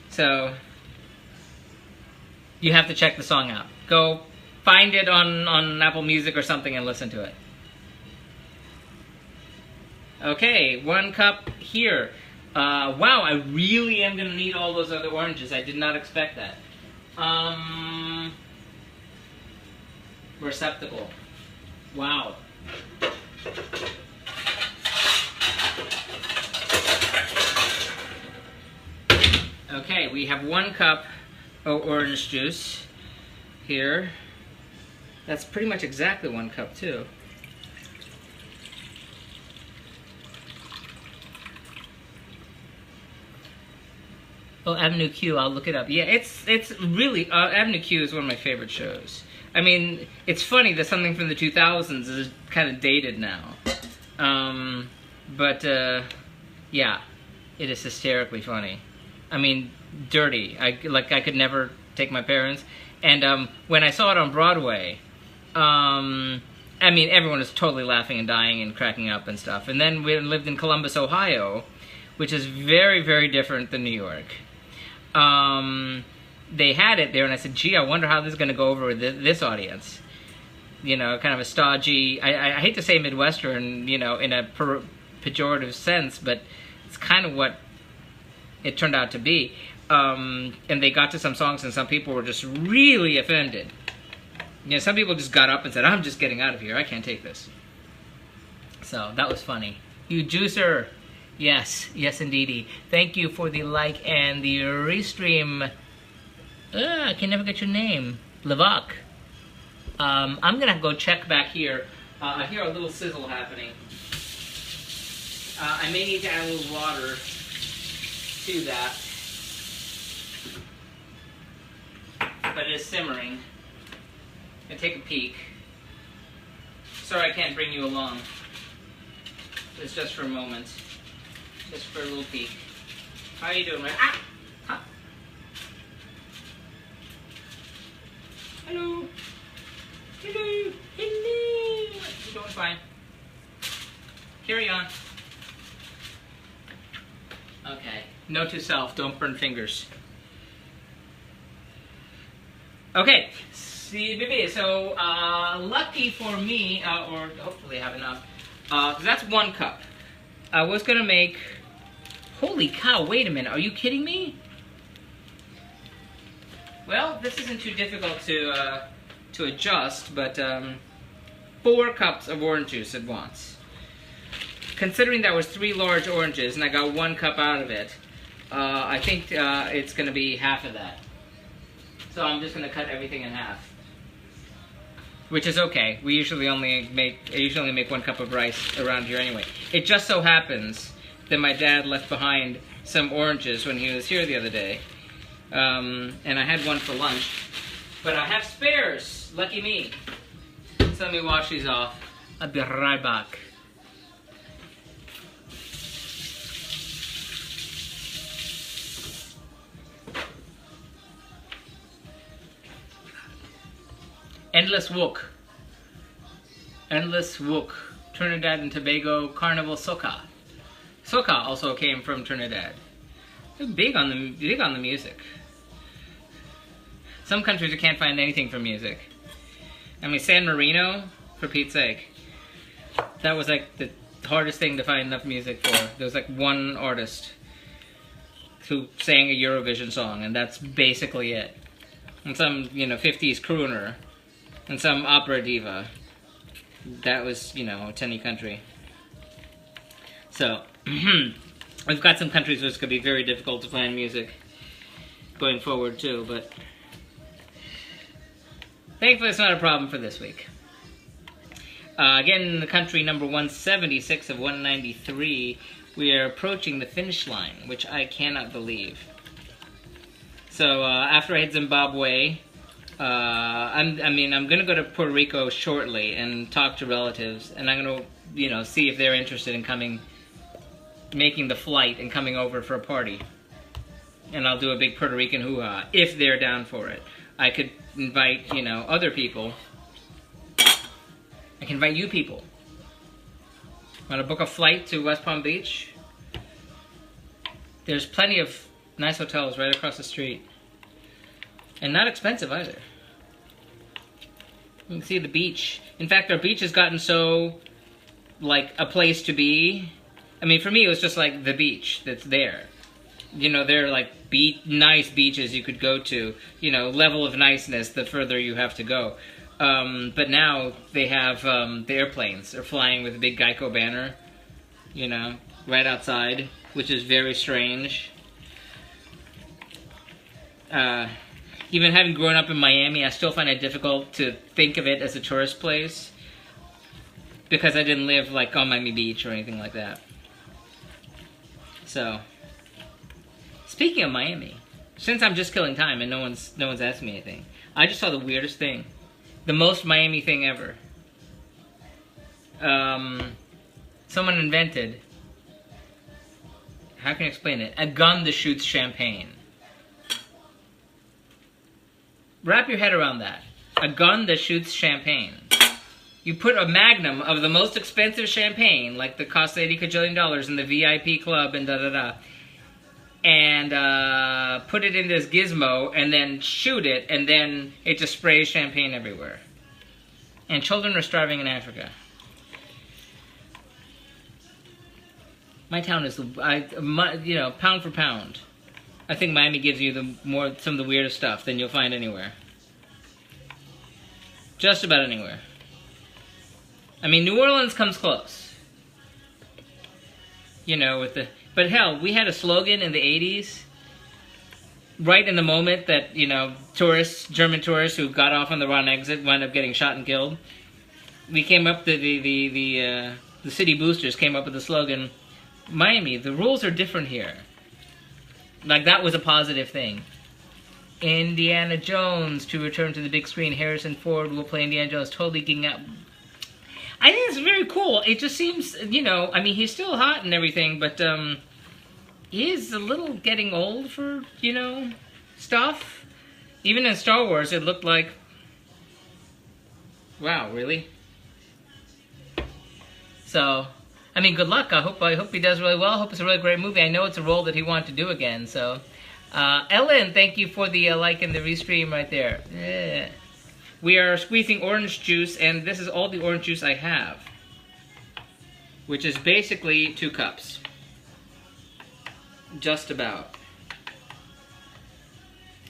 So you have to check the song out. Go find it on Apple Music or something and listen to it. Okay, 1 cup here. Wow, I really am going to need all those other oranges. I did not expect that. Receptacle. Wow. Okay, we have 1 cup of orange juice here. That's pretty much exactly 1 cup too. Oh, Avenue Q, I'll look it up. Yeah, it's really, Avenue Q is one of my favorite shows. I mean, it's funny that something from the 2000s is kind of dated now. Yeah, it is hysterically funny. I mean, dirty. I could never take my parents. And when I saw it on Broadway, I mean, everyone was totally laughing and dying and cracking up and stuff. And then we lived in Columbus, Ohio, which is very, very different than New York. They had it there, and I said, gee, I wonder how this is going to go over with this audience. You know, kind of a stodgy, I hate to say Midwestern, you know, in a pejorative sense, but it's kind of what it turned out to be. And they got to some songs, and some people were just really offended. You know, some people just got up and said, I'm just getting out of here. I can't take this. So, that was funny. You juicer. Yes, yes indeedy. Thank you for the like and the restream. I can never get your name. Levak. I'm gonna go check back here. I hear a little sizzle happening. I may need to add a little water to that. But it is simmering. And take a peek. Sorry I can't bring you along. It's just for a moment. Just for a little peek. How are you doing, man? Ah! Ah! Hello! Hello! Hello! You're doing fine. Carry on. Okay. Note to self, don't burn fingers. Okay. See, baby. So, lucky for me, or hopefully I have enough, because that's 1 cup. I was gonna make, holy cow, wait a minute, are you kidding me? Well, this isn't too difficult to adjust, but 4 cups of orange juice at once. Considering that was 3 large oranges and I got 1 cup out of it, I think it's gonna be half of that. So I'm just gonna cut everything in half. Which is okay. I usually only make 1 cup of rice around here anyway. It just so happens that my dad left behind some oranges when he was here the other day. And I had one for lunch. But I have spares. Lucky me. So let me wash these off. I'll be right back. Endless Wook. Endless Wook. Trinidad and Tobago Carnival Soca. Soca also came from Trinidad. They're big on the music. Some countries you can't find anything for music. I mean, San Marino, for Pete's sake. That was like the hardest thing to find enough music for. There was like 1 artist who sang a Eurovision song, and that's basically it. And some, you know, 50s crooner. And some opera diva. That was, you know, a tiny country. So, we've got some countries where it's going to be very difficult to find music going forward too, but thankfully it's not a problem for this week. Again, in the country number 176 of 193, we are approaching the finish line, which I cannot believe. So, after I hit Zimbabwe, I'm gonna go to Puerto Rico shortly and talk to relatives, and I'm gonna, you know, see if they're interested in making the flight and coming over for a party. And I'll do a big Puerto Rican hoo-ha, if they're down for it. I could invite, you know, other people. I can invite you people. Want to book a flight to West Palm Beach? There's plenty of nice hotels right across the street. And not expensive either. You can see the beach. In fact, our beach has gotten so, like, a place to be. I mean, for me, it was just like the beach that's there. You know, they're like nice beaches you could go to. You know, level of niceness, the further you have to go. But now they have the airplanes are flying with a big Geico banner. You know, right outside, which is very strange. Even having grown up in Miami, I still find it difficult to think of it as a tourist place because I didn't live like on Miami Beach or anything like that. So, speaking of Miami, since I'm just killing time and no one's asked me anything, I just saw the weirdest thing, the most Miami thing ever. Someone invented, how can I explain it? A gun that shoots champagne. Wrap your head around that. A gun that shoots champagne. You put a magnum of the most expensive champagne, like that costs $80 kajillion in the VIP club and da-da-da, and put it in this gizmo and then shoot it, and then it just sprays champagne everywhere. And children are starving in Africa. My town is, you know, pound for pound. I think Miami gives you some of the weirdest stuff than you'll find anywhere. Just about anywhere. I mean, New Orleans comes close. You know, with the... But hell, we had a slogan in the 80s, right in the moment that, you know, tourists, German tourists who got off on the wrong exit wound up getting shot and killed. We came up, the city boosters came up with the slogan, Miami, the rules are different here. Like, that was a positive thing. Indiana Jones to return to the big screen. Harrison Ford will play Indiana Jones, totally geeking out. I think it's very cool. It just seems, you know, I mean, he's still hot and everything, but he is a little getting old for, you know, stuff. Even in Star Wars, it looked like, wow, really? So, I mean, good luck. I hope he does really well. I hope it's a really great movie. I know it's a role that he wanted to do again, so. Ellen, thank you for the like and the restream right there. Yeah. We are squeezing orange juice, and this is all the orange juice I have, which is basically 2 cups. Just about.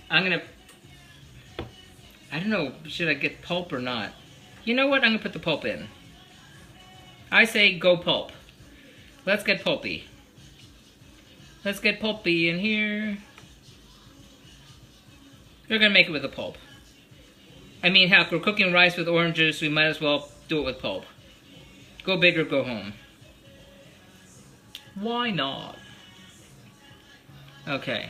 I don't know, should I get pulp or not? You know what? I'm gonna put the pulp in. I say go pulp. Let's get pulpy. Let's get pulpy in here. We're gonna make it with the pulp. I mean, heck, we're cooking rice with orange juice, we might as well do it with pulp. Go big or go home. Why not? Okay.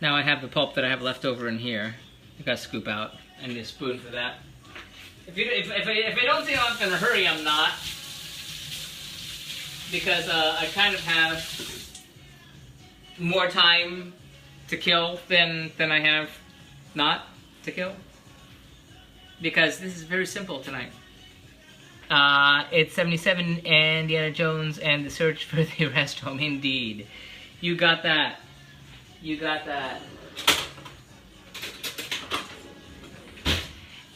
Now I have the pulp that I have left over in here. I gotta scoop out. I need a spoon for that. If I don't say I'm in a hurry, I'm not. Because I kind of have more time to kill than I have not to kill. Because this is very simple tonight. It's 77 Indiana Jones and the search for the rest home. Indeed. You got that. You got that.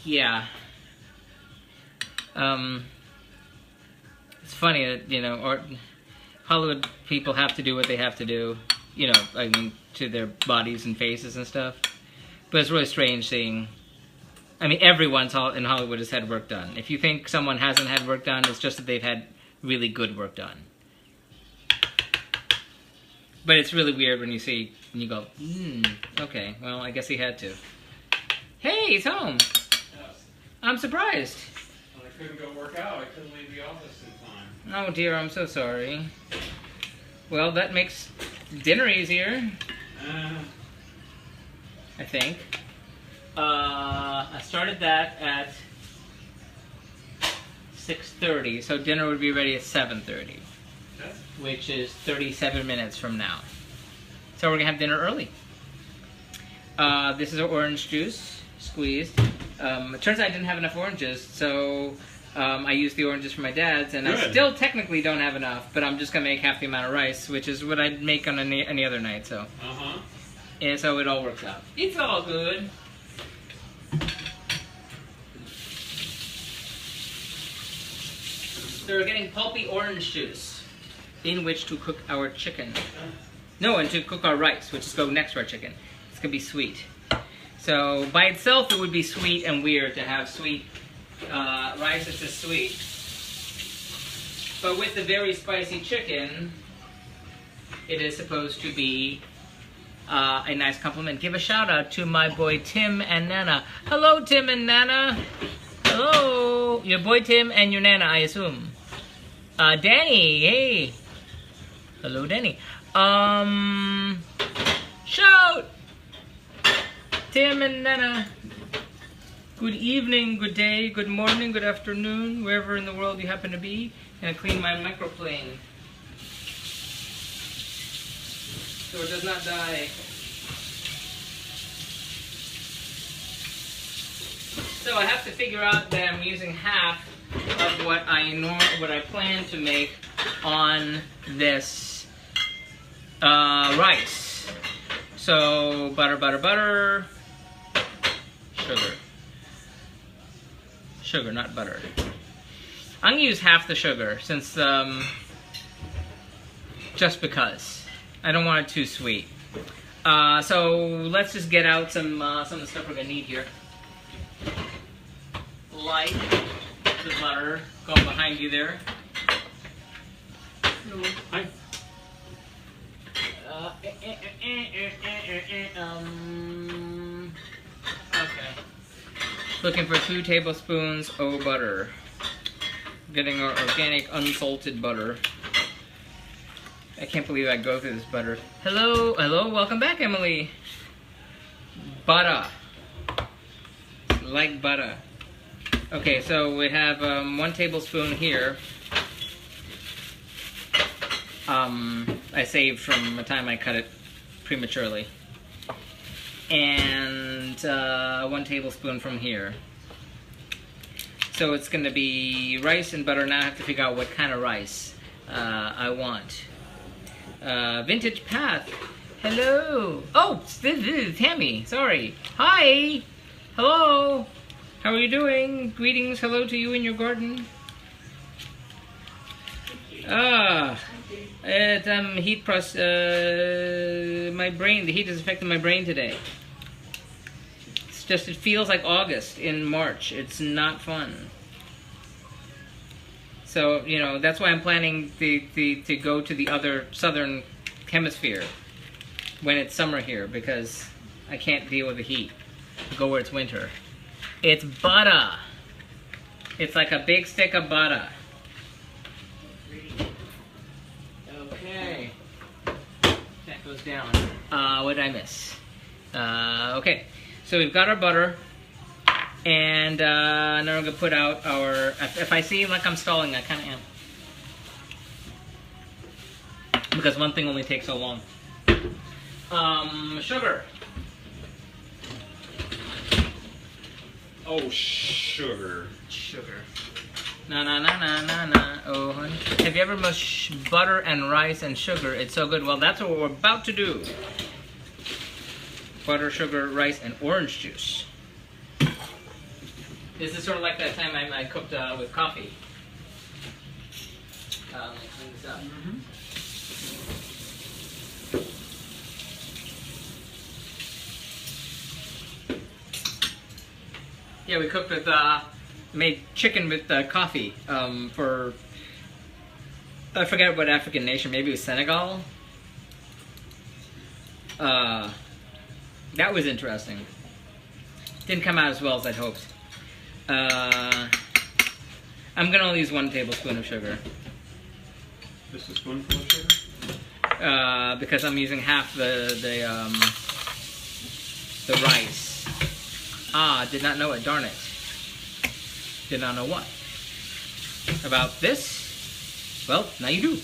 Yeah. It's funny that, you know, or Hollywood people have to do what they have to do, you know, I mean, to their bodies and faces and stuff. But it's really strange seeing, I mean, everyone in Hollywood has had work done. If you think someone hasn't had work done, it's just that they've had really good work done. But it's really weird when you see, and you go, okay, well, I guess he had to. Hey, he's home. Yes. I'm surprised. Well, I couldn't go work out. I couldn't leave the office in time. Oh dear, I'm so sorry. Well, that makes dinner easier. I think. I started that at 6:30, so dinner would be ready at 7:30, which is 37 minutes from now. So we're gonna have dinner early. This is orange juice, squeezed. It turns out I didn't have enough oranges, so I used the oranges for my dad's, and I still technically don't have enough, but I'm just gonna make half the amount of rice, which is what I'd make on any other night, so. And so it all works out. It's all good. So we're getting pulpy orange juice in which to cook our chicken. No, and to cook our rice, which is go next to our chicken. It's gonna be sweet. So by itself it would be sweet and weird to have sweet rice that's just sweet. But with the very spicy chicken, it is supposed to be a nice compliment. Give a shout out to my boy Tim and Nana. Hello, Tim and Nana. Hello. Your boy Tim and your Nana, I assume. Danny, hey. Hello, Danny. Shout! Tim and Nana. Good evening, good day, good morning, good afternoon, wherever in the world you happen to be. Gonna clean my microplane so it does not die. So I have to figure out that I'm using half of what I plan to make on this rice. So butter, butter, butter, sugar. Sugar, not butter. I'm gonna use half the sugar since just because I don't want it too sweet. So let's just get out some of the stuff we're gonna need here. Like the butter going behind you there. Hi. Okay. Looking for 2 tablespoons of butter. Getting our organic unsalted butter. I can't believe I go through this butter. Hello, hello, welcome back, Emily. Butter. Like butter. Okay, so we have 1 tablespoon here. I saved from the time I cut it prematurely. And 1 tablespoon from here. So it's going to be rice and butter. Now I have to figure out what kind of rice I want. Vintage Path. Hello. Oh, this is Tammy. Sorry. Hi. Hello. How are you doing? Greetings. Hello to you in your garden. Heat press. My brain. The heat is affecting my brain today. It's just, it feels like August in March. It's not fun. So, you know, that's why I'm planning to go to the other southern hemisphere when it's summer here, because I can't deal with the heat. Go where it's winter. It's butter. It's like a big stick of butter. Okay. That goes down. What did I miss? Okay. So we've got our butter. And now we're going to put out our... If I seem like I'm stalling, I kind of am. Because one thing only takes so long. Sugar. Oh, sugar. Sugar. Na na na na na na. Oh, honey. Have you ever mushed butter and rice and sugar? It's so good. Well, that's what we're about to do. Butter, sugar, rice, and orange juice. This is sort of like that time I cooked with coffee. Let me clean this up. Yeah, we cooked with, made chicken with coffee for, I forget what African nation, maybe it was Senegal. That was interesting. Didn't come out as well as I'd hoped. I'm gonna only use 1 tablespoon of sugar. Just a spoonful of sugar? Because I'm using half the rice. Did not know it, darn it. Did not know what? About this? Well, now you do.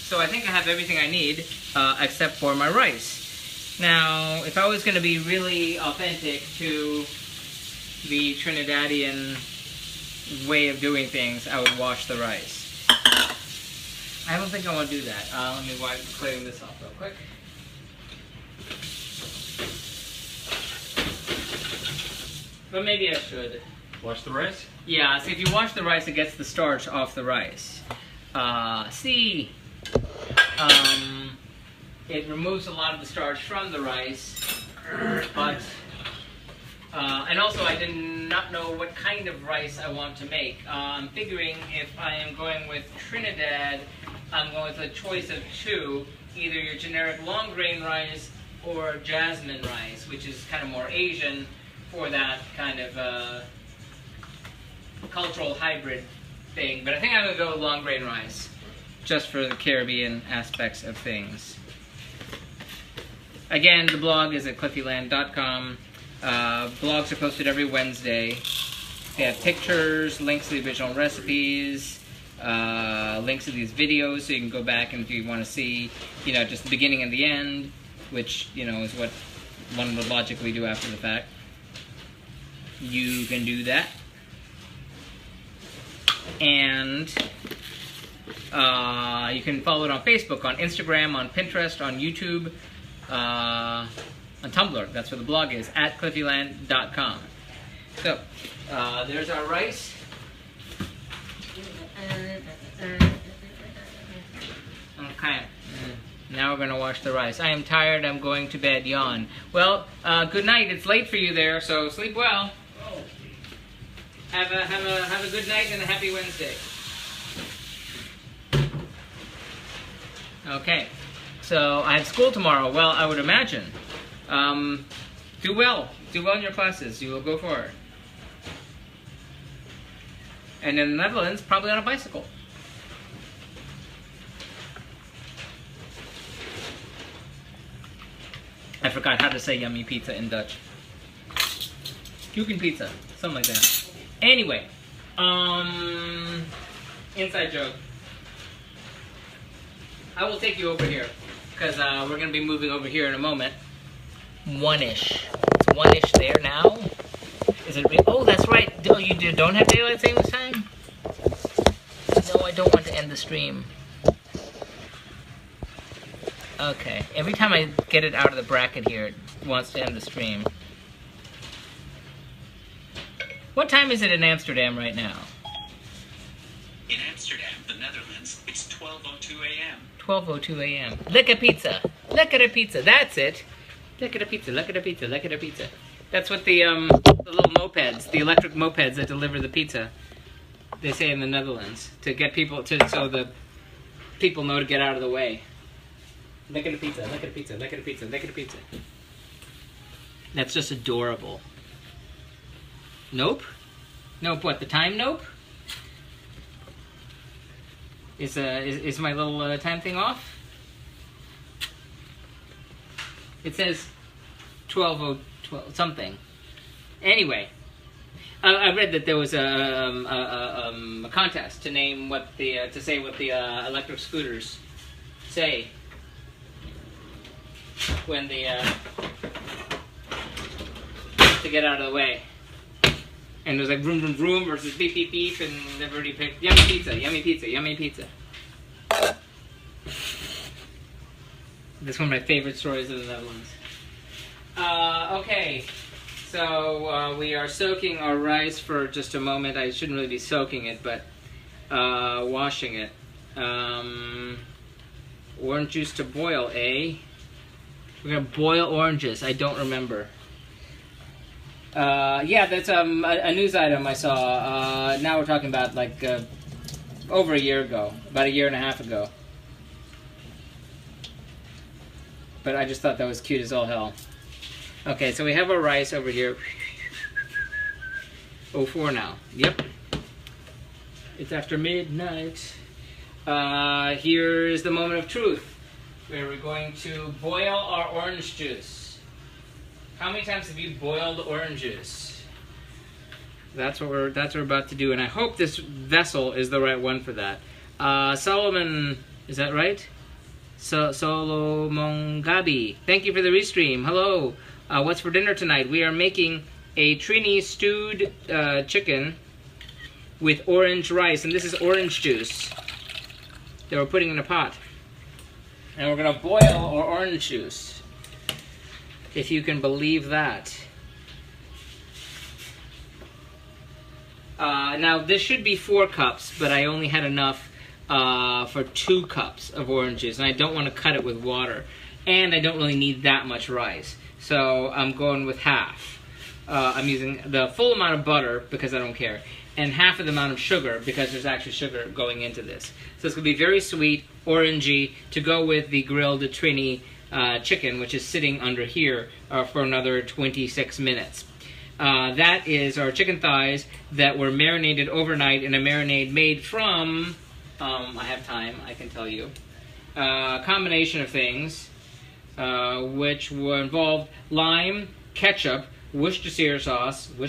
So I think I have everything I need, except for my rice. Now, if I was going to be really authentic to the Trinidadian way of doing things, I would wash the rice. I don't think I want to do that. Let me clean this off real quick. But maybe I should. Wash the rice? Yeah, see, if you wash the rice, it gets the starch off the rice. It removes a lot of the starch from the rice, but, and also I did not know what kind of rice I want to make. I'm figuring if I am going with Trinidad, I'm going with a choice of 2, either your generic long grain rice or jasmine rice, which is kind of more Asian for that kind of cultural hybrid thing. But I think I'm going to go with long grain rice, just for the Caribbean aspects of things. Again, the blog is at cliffyland.com. Blogs are posted every Wednesday. They have pictures, links to the original recipes, links to these videos, so you can go back and if you want to see, you know, just the beginning and the end, which, you know, is what one would logically do after the fact, you can do that. And you can follow it on Facebook, on Instagram, on Pinterest, on YouTube, on Tumblr. That's where the blog is, at cliffyland.com. So, there's our rice. Okay. Now we're going to wash the rice. I am tired. I'm going to bed. Yawn. Well, good night. It's late for you there, so sleep well. Have a good night and a happy Wednesday. Okay. So I have school tomorrow. Well, I would imagine. Do well. Do well in your classes. You will go for it. And in the Netherlands, probably on a bicycle. I forgot how to say yummy pizza in Dutch. Kuchen pizza, something like that. Anyway, inside joke. I will take you over here, because we're going to be moving over here in a moment. One-ish. It's one-ish there now. Is it? Oh, that's right. Oh, you don't have daylight savings time? No, I don't want to end the stream. Okay. Every time I get it out of the bracket here, it wants to end the stream. What time is it in Amsterdam right now? In Amsterdam, the Netherlands, it's 12:02 a.m. 12:02 a.m. Lick a pizza. Lick at a pizza. That's it. Lick at a pizza. Lick at a pizza. Lick at a pizza. That's what the little mopeds, the electric mopeds that deliver the pizza, they say in the Netherlands, to get people to, so the people know to get out of the way. Lick at a pizza. Lick at a pizza. Lick at a pizza. Lick at a pizza. That's just adorable. Nope. Nope. What? The time? Nope. Is my little time thing off? It says 12:12 something. Anyway, I read that there was a contest to name what the to say what the electric scooters say when the to get out of the way. And it was like vroom vroom vroom versus beep beep beep, and everybody picked yummy pizza, yummy pizza, yummy pizza. That's one of my favorite stories of the Netherlands. Okay, so we are soaking our rice for just a moment. I shouldn't really be soaking it, but washing it. Orange juice to boil, eh? We're gonna boil oranges. I don't remember. Yeah, that's a news item I saw. Now we're talking about like over a year ago, about a year and a half ago. But I just thought that was cute as all hell. Okay, so we have our rice over here. 04 now. Yep. It's after midnight. Here's the moment of truth, where we're going to boil our orange juice. How many times have you boiled orange juice? That's what we're about to do, and I hope this vessel is the right one for that. Solomon, is that right? Solomon Gabi, thank you for the restream. Hello. What's for dinner tonight? We are making a Trini stewed chicken with orange rice, and this is orange juice that we're putting in a pot. And we're going to boil our orange juice, if you can believe that. Now, this should be 4 cups, but I only had enough for 2 cups of orange juice, and I don't want to cut it with water. And I don't really need that much rice, so I'm going with half. I'm using the full amount of butter, because I don't care, and half of the amount of sugar, because there's actually sugar going into this. So it's going to be very sweet, orangey, to go with the grilled Trini chicken, which is sitting under here for another 26 minutes. That is our chicken thighs that were marinated overnight in a marinade made from, I have time, I can tell you, a combination of things, which were involved lime, ketchup, Worcestershire sauce, green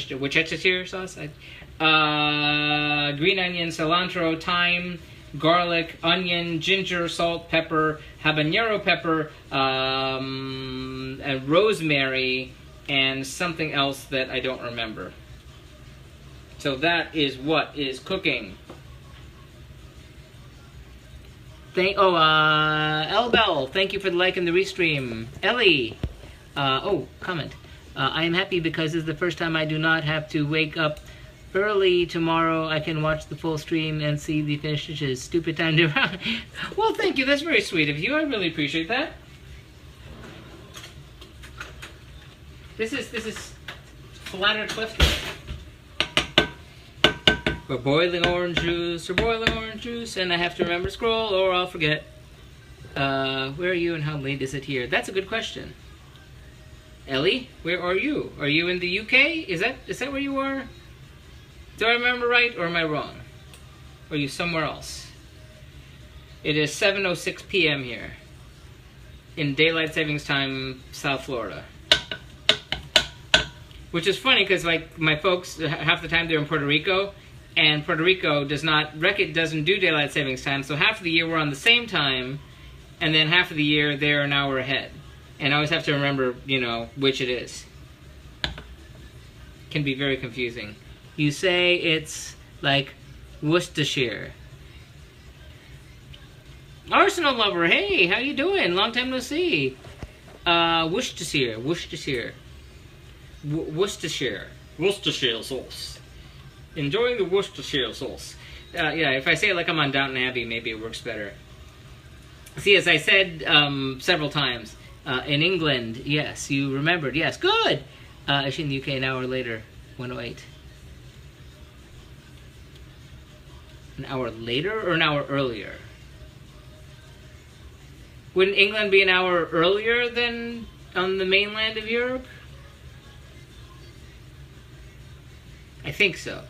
onion, cilantro, thyme, garlic, onion, ginger, salt, pepper, habanero pepper, and rosemary, and something else that I don't remember. So that is what is cooking. Elbel, thank you for the like and the restream. Ellie, comment. I am happy because this is the first time I do not have to wake up early tomorrow. I can watch the full stream and see the finishes. Stupid time to... Well, thank you. That's very sweet of you. I really appreciate that. This is flattered Clifton. We're boiling orange juice, and I have to remember to scroll or I'll forget. Where are you and how late is it here? That's a good question. Ellie, where are you? Are you in the UK? Is that where you are? Do I remember right or am I wrong? Or are you somewhere else? It is 7:06 p.m. here in Daylight Savings Time, South Florida. Which is funny because like my folks, half the time they're in Puerto Rico, and Puerto Rico doesn't do Daylight Savings Time, so half of the year we're on the same time, and then half of the year they're an hour ahead. And I always have to remember, which it is. Can be very confusing. You say it's like Worcestershire. Arsenal lover, hey, how you doing? Long time no see. Worcestershire. Worcestershire sauce. Enjoying the Worcestershire sauce. Yeah, if I say it like I'm on Downton Abbey, maybe it works better. See, as I said several times, in England, yes, you remembered, yes, good! Actually in the UK an hour later, 1:08. An hour later or an hour earlier? Wouldn't England be an hour earlier than on the mainland of Europe? I think so.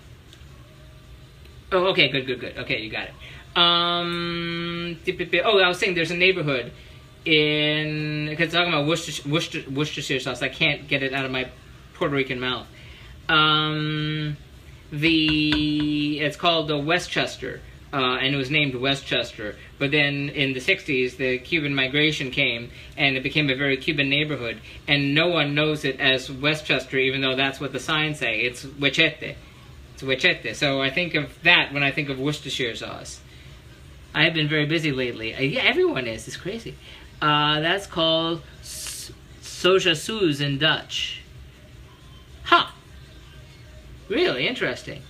Oh, okay, good. Okay, you got it. I was saying there's a neighborhood because talking about Worcestershire sauce, I can't get it out of my Puerto Rican mouth. It's called Westchester, and it was named Westchester. But then in the 60s, the Cuban migration came, and it became a very Cuban neighborhood, and no one knows it as Westchester, even though that's what the signs say. It's Huechete. It's Huechete. So I think of that when I think of Worcestershire sauce. I have been very busy lately. Yeah, everyone is. It's crazy. That's called soja soes in Dutch. Huh. Really interesting.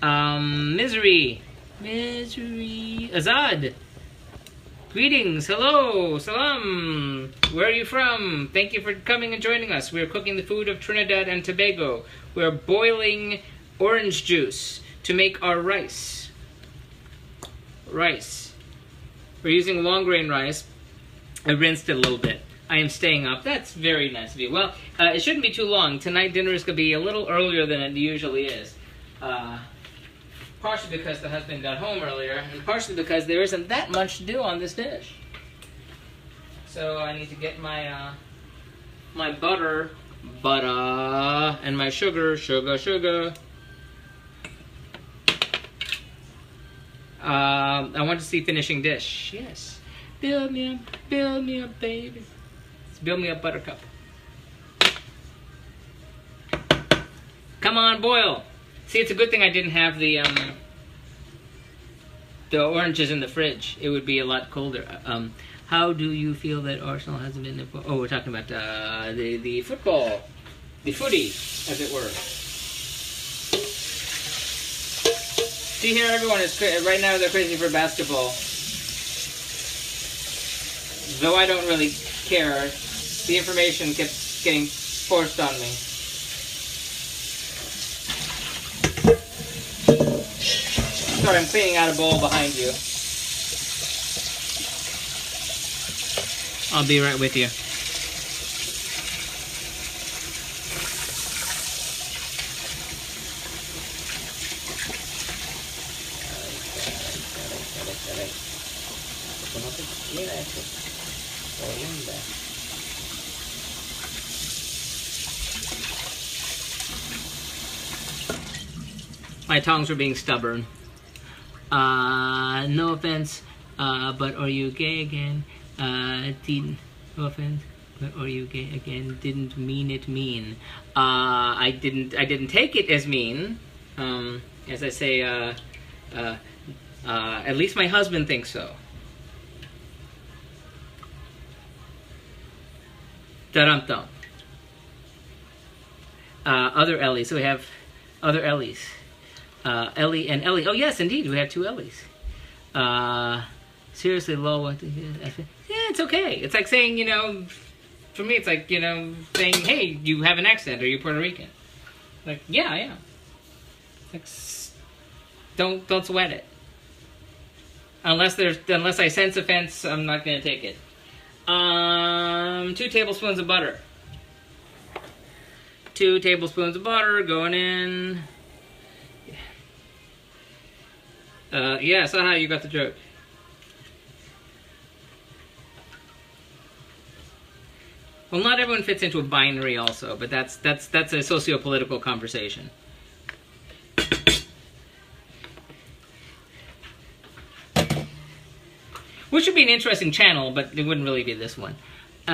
Misery. Azad. Greetings. Hello. Salam. Where are you from? Thank you for coming and joining us. We're cooking the food of Trinidad and Tobago. We're boiling orange juice to make our rice. We're using long grain rice. I rinsed it a little bit. I am staying up. That's very nice of you. Well, it shouldn't be too long. Tonight dinner is going to be a little earlier than it usually is. Partially because the husband got home earlier, and partially because there isn't that much to do on this dish. So I need to get my my butter, and my sugar. I want to see finishing dish. Yes. Build me up, baby. Build me up, buttercup. Come on, boil. See, it's a good thing I didn't have the oranges in the fridge. It would be a lot colder. How do you feel that Arsenal hasn't been... Oh, we're talking about the football. The footy, as it were. See here, everyone is... Right now, they're crazy for basketball. Though I don't really care, the information keeps getting forced on me. Sorry, I'm cleaning out a bowl behind you. I'll be right with you. My tongues are being stubborn. No offense, but are you gay again? No offense, but are you gay again? Didn't mean it mean. I didn't take it as mean. As I say, at least my husband thinks so. Da-dum-dum. Other Ellies. So we have other Ellies. Ellie and Ellie. Oh, yes, indeed. We have two Ellies. Seriously, lol. Yeah, it's okay. It's like saying, for me, it's like, saying, hey, you have an accent. Are you Puerto Rican? Like, yeah, I am. Like, don't sweat it. Unless I sense offense, I'm not going to take it. 2 tablespoons of butter. 2 tablespoons of butter going in. Yeah, somehow you got the joke. Well, not everyone fits into a binary also, but that's a socio-political conversation. Which would be an interesting channel, but it wouldn't really be this one. Hey,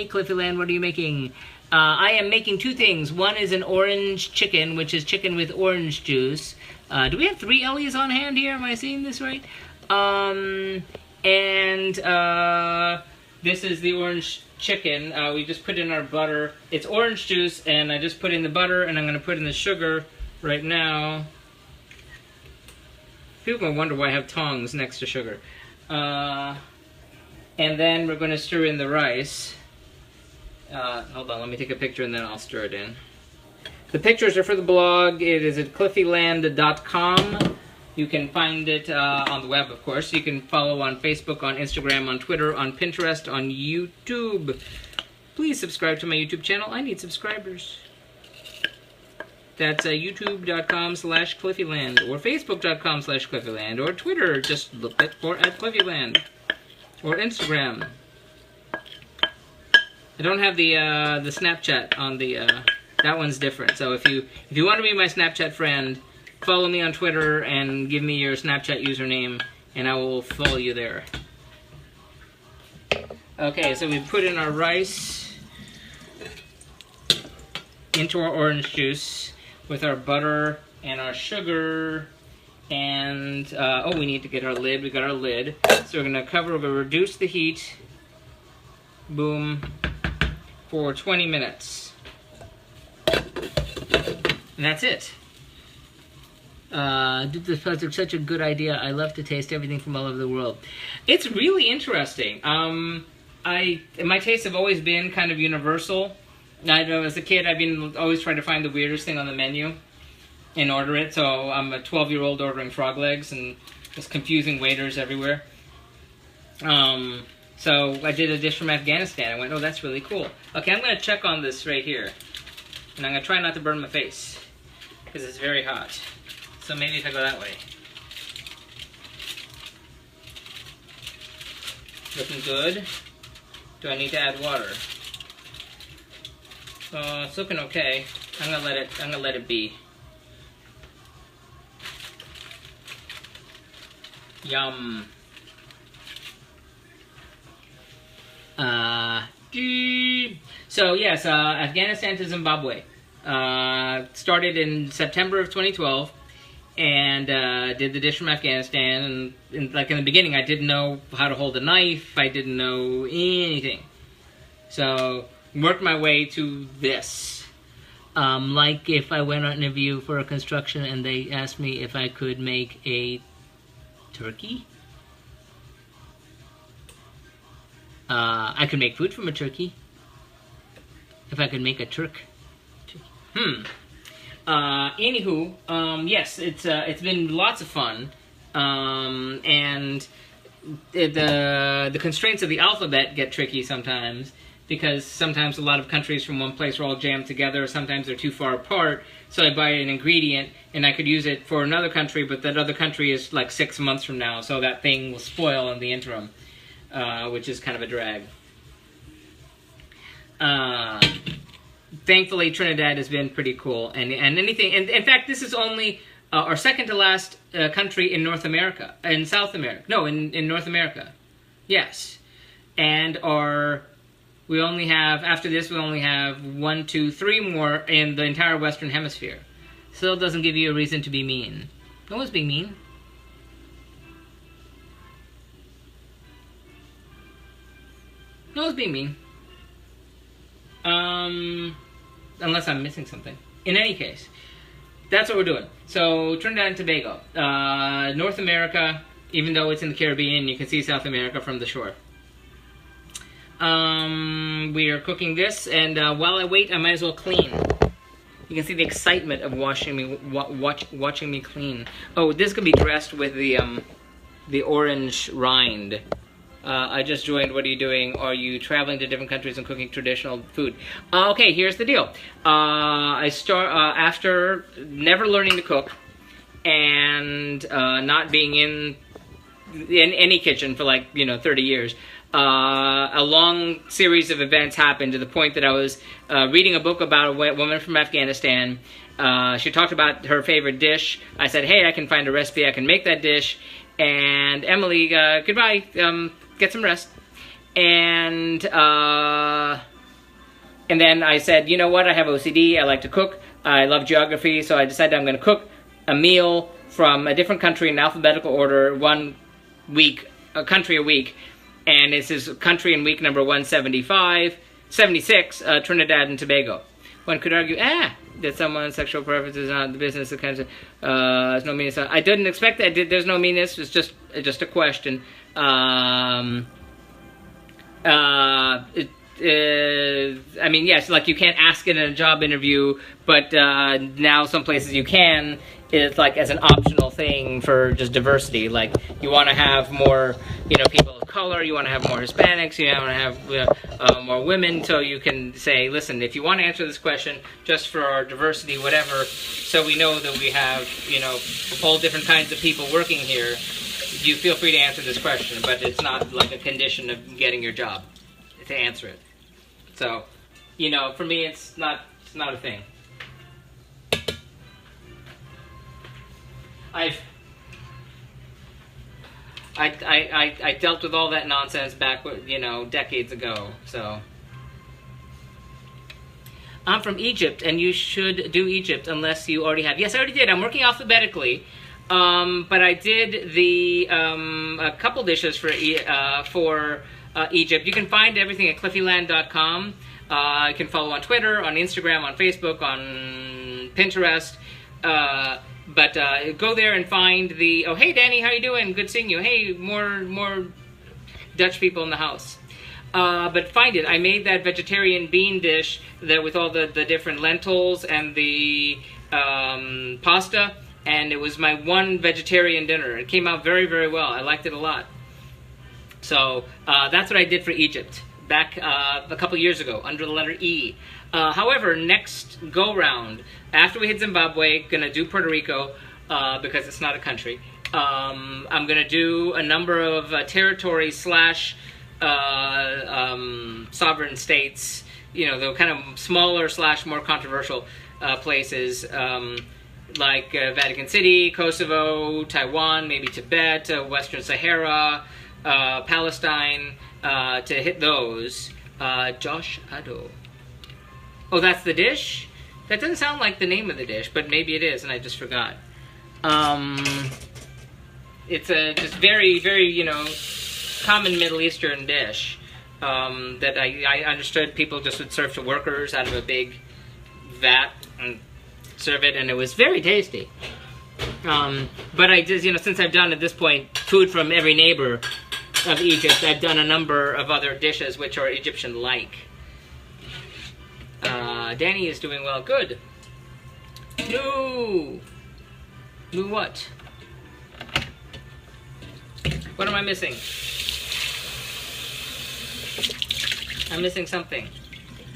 Cliffyland, what are you making? I am making 2 things. One is an orange chicken, which is chicken with orange juice. Do we have 3 Ellies on hand here? Am I seeing this right? This is the orange chicken. We just put in our butter. It's orange juice, and I just put in the butter, and I'm going to put in the sugar right now. People will wonder why I have tongs next to sugar. And then we're going to stir in the rice. Hold on, let me take a picture and then I'll stir it in. The pictures are for the blog. It is at cliffyland.com. You can find it on the web, of course. You can follow on Facebook, on Instagram, on Twitter, on Pinterest, on YouTube. Please subscribe to my YouTube channel. I need subscribers. That's youtube.com/Cliffyland or facebook.com/Cliffyland or Twitter. Just look for @Cliffyland or Instagram. I don't have the Snapchat on the. That one's different. So if you want to be my Snapchat friend, follow me on Twitter and give me your Snapchat username, and I will follow you there. Okay, so we put in our rice into our orange juice with our butter and our sugar, and oh, we need to get our lid. We got our lid, so we're gonna cover. We're gonna reduce the heat. Boom, for 20 minutes, and that's it. This is such a good idea. I love to taste everything from all over the world. It's really interesting. My tastes have always been kind of universal. I know as a kid, I've been always trying to find the weirdest thing on the menu and order it. So I'm a 12-year-old ordering frog legs and just confusing waiters everywhere. So I did a dish from Afghanistan. I went, oh, that's really cool. Okay, I'm going to check on this right here. And I'm going to try not to burn my face because it's very hot. So maybe if I go that way. Looking good. Do I need to add water? It's looking okay. I'm gonna let it be. Yum. So yes, Afghanistan to Zimbabwe. Started in September of 2012. And did the dish from Afghanistan, and like in the beginning, I didn't know how to hold a knife. I didn't know anything, so worked my way to this. Like if I went on an interview for a construction and they asked me if I could make a turkey, I could make food from a turkey. If I could make a turkey. Anywho, yes, it's been lots of fun, and the constraints of the alphabet get tricky sometimes, because sometimes a lot of countries from one place are all jammed together, sometimes they're too far apart, so I buy an ingredient, and I could use it for another country, but that other country is like 6 months from now, so that thing will spoil in the interim, which is kind of a drag. thankfully Trinidad has been pretty cool, and anything. And in fact, this is only our second to last country in North America, in South America. No, in North America. Yes, and we only have, after this, we only have 1, 2, 3 more in the entire Western Hemisphere. Still doesn't give you a reason to be mean. No one's being mean. No one's being mean. Unless I'm missing something. In any case, that's what we're doing. So, Trinidad and Tobago. North America, even though it's in the Caribbean, you can see South America from the shore. We are cooking this, and while I wait, I might as well clean. You can see the excitement of watching me clean. Oh, this could be dressed with the orange rind. I just joined. What are you doing? Are you traveling to different countries and cooking traditional food? Okay, here's the deal. I start after never learning to cook and not being in any kitchen for like 30 years. A long series of events happened to the point that I was reading a book about a woman from Afghanistan. She talked about her favorite dish. I said, hey, I can find a recipe. I can make that dish. And Emily, goodbye. Get some rest. And then I said, you know what? I have OCD. I like to cook. I love geography. So I decided I'm going to cook a meal from a different country in alphabetical order, a country a week. And this is country in week number 76, Trinidad and Tobago. One could argue, that someone's sexual preference is not the business of kind of, there's no meanness. I didn't expect that. There's no meanness. It's just a question. I mean, yes, like you can't ask it in a job interview, but now some places you can. It's like as an optional thing for just diversity. Like you want to have more, people of color. You want to have more Hispanics. You want to have more women. So you can say, listen, if you want to answer this question just for our diversity, whatever, so we know that we have, all different kinds of people working here. You feel free to answer this question, but it's not like a condition of getting your job to answer it. So, for me, it's not a thing. I dealt with all that nonsense back, decades ago. So I'm from Egypt, and you should do Egypt unless you already have. Yes, I already did. I'm working alphabetically, but I did a couple dishes for Egypt. You can find everything at cliffyland.com. You can follow on Twitter, on Instagram, on Facebook, on Pinterest. But go there and find oh, hey, Danny, how you doing? Good seeing you. Hey, more Dutch people in the house. But find it. I made that vegetarian bean dish with all the different lentils and the pasta, and it was my one vegetarian dinner. It came out very, very well. I liked it a lot. So that's what I did for Egypt back a couple years ago under the letter E. However, next go-round, after we hit Zimbabwe, gonna do Puerto Rico because it's not a country. I'm gonna do a number of territories / sovereign states. The kind of smaller / more controversial places like Vatican City, Kosovo, Taiwan, maybe Tibet, Western Sahara, Palestine. To hit those, Josh Addo. Oh, that's the dish? That doesn't sound like the name of the dish, but maybe it is, and I just forgot. It's a just very, very, common Middle Eastern dish that I understood people just would serve to workers out of a big vat and serve it, and it was very tasty. But I just, since I've done at this point food from every neighbor of Egypt, I've done a number of other dishes which are Egyptian-like. Danny is doing well. Good. No. No what? What am I missing? I'm missing something.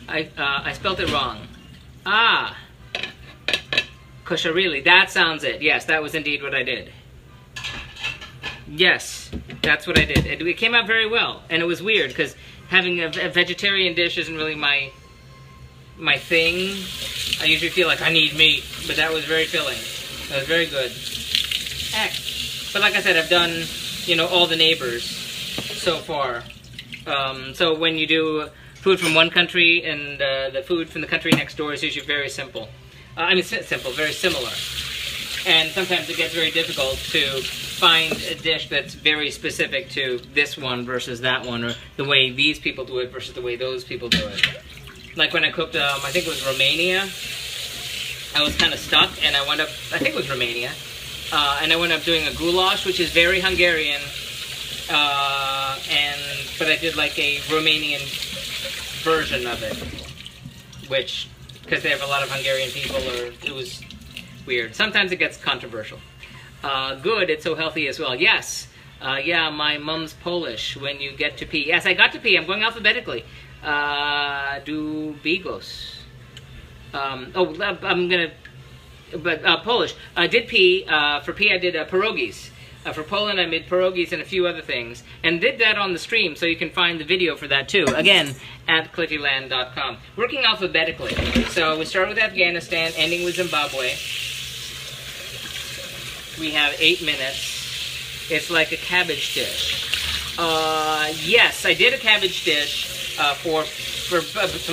I spelled it wrong. Ah. Kosharili. That sounds it. Yes, that was indeed what I did. Yes, that's what I did. It came out very well, and it was weird because having a vegetarian dish isn't really my my thing. I usually feel like I need meat, but that was very filling. That was very good. But like I said, I've done, you know, all the neighbors so far. So when you do food from one country and the food from the country next door is usually very simple. I mean, simple, very similar. And sometimes it gets very difficult to find a dish that's very specific to this one versus that one, or the way these people do it versus the way those people do it. Like when I cooked, I think it was Romania, I was kind of stuck, and I wound up, I think it was Romania, and I wound up doing a goulash, which is very Hungarian, but I did like a Romanian version of it, which, because they have a lot of Hungarian people, or it was weird. Sometimes it gets controversial. Good, it's so healthy as well. Yes, yeah, my mom's Polish. When you get to P. Yes, I got to P. I'm going alphabetically. Do Bigos. I'm gonna. But Polish. I did P. For P, I did pierogies. For Poland, I made pierogies and a few other things, and did that on the stream, so you can find the video for that too. Again, at cliffyland.com. Working alphabetically. So we start with Afghanistan, ending with Zimbabwe. We have 8 minutes. It's like a cabbage dish. Yes, I did a cabbage dish for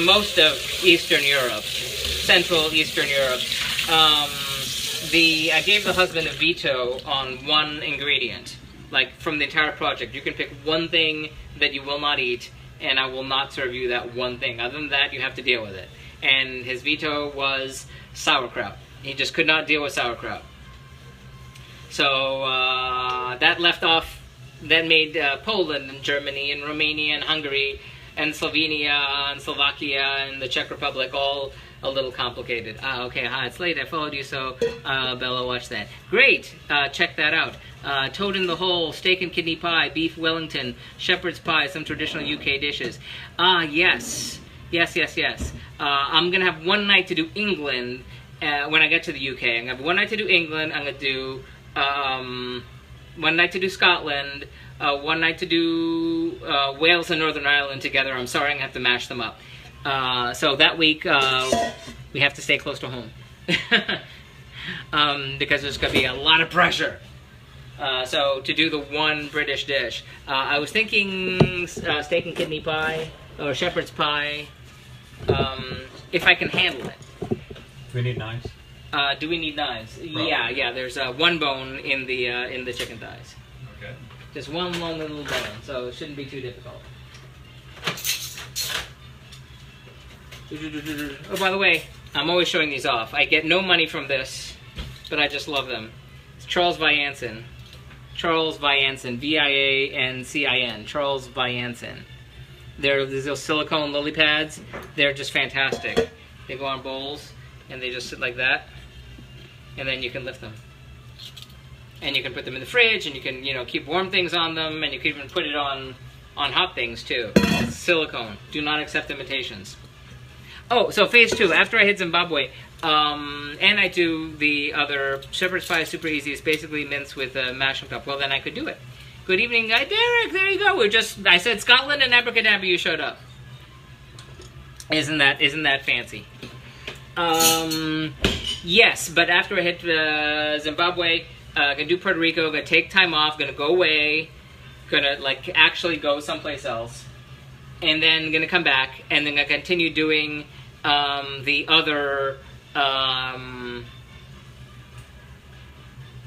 most of Eastern Europe, Central Eastern Europe. I gave the husband a veto on one ingredient, like from the entire project. You can pick one thing that you will not eat, and I will not serve you that one thing. Other than that, you have to deal with it. And his veto was sauerkraut. He just could not deal with sauerkraut. So that made Poland and Germany and Romania and Hungary and Slovenia and Slovakia and the Czech Republic all a little complicated. Okay, hi, it's late. I followed you, so Bella, watch that. Great, check that out. Toad in the hole, steak and kidney pie, beef Wellington, shepherd's pie, some traditional UK dishes. Yes. I'm gonna have one night to do England when I get to the UK. I'm gonna have one night to do England. I'm gonna do one night to do Scotland, one night to do Wales and Northern Ireland together. I'm sorry, I'm gonna have to mash them up. So that week we have to stay close to home because there's gonna be a lot of pressure. So to do the one British dish, I was thinking steak and kidney pie or shepherd's pie, if I can handle it. Do we need knives? Do we need knives? Probably. Yeah. There's one bone in the chicken thighs. Okay. Just one long little bone, so it shouldn't be too difficult. Oh, by the way, I'm always showing these off. I get no money from this, but I just love them. It's Charles Viancin. Charles Viancin. V-I-A-N-C-I-N. Charles Viancin. There's those silicone lily pads. They're just fantastic. They go on bowls, and they just sit like that. And then you can lift them. And you can put them in the fridge, and you can, keep warm things on them, and you can even put it on hot things, too. It's silicone. Do not accept imitations. Oh, so phase 2, after I hit Zimbabwe, and I do the other shepherd's pie, super easy. It's basically mince with mashed up. Well, then I could do it. Good evening, Derek. There you go. I said Scotland and abracadabra. You showed up. Isn't that fancy? Yes, but after I hit Zimbabwe, gonna do Puerto Rico. Gonna take time off. Gonna go away. Gonna actually go someplace else, and then gonna come back, and then gonna continue doing the other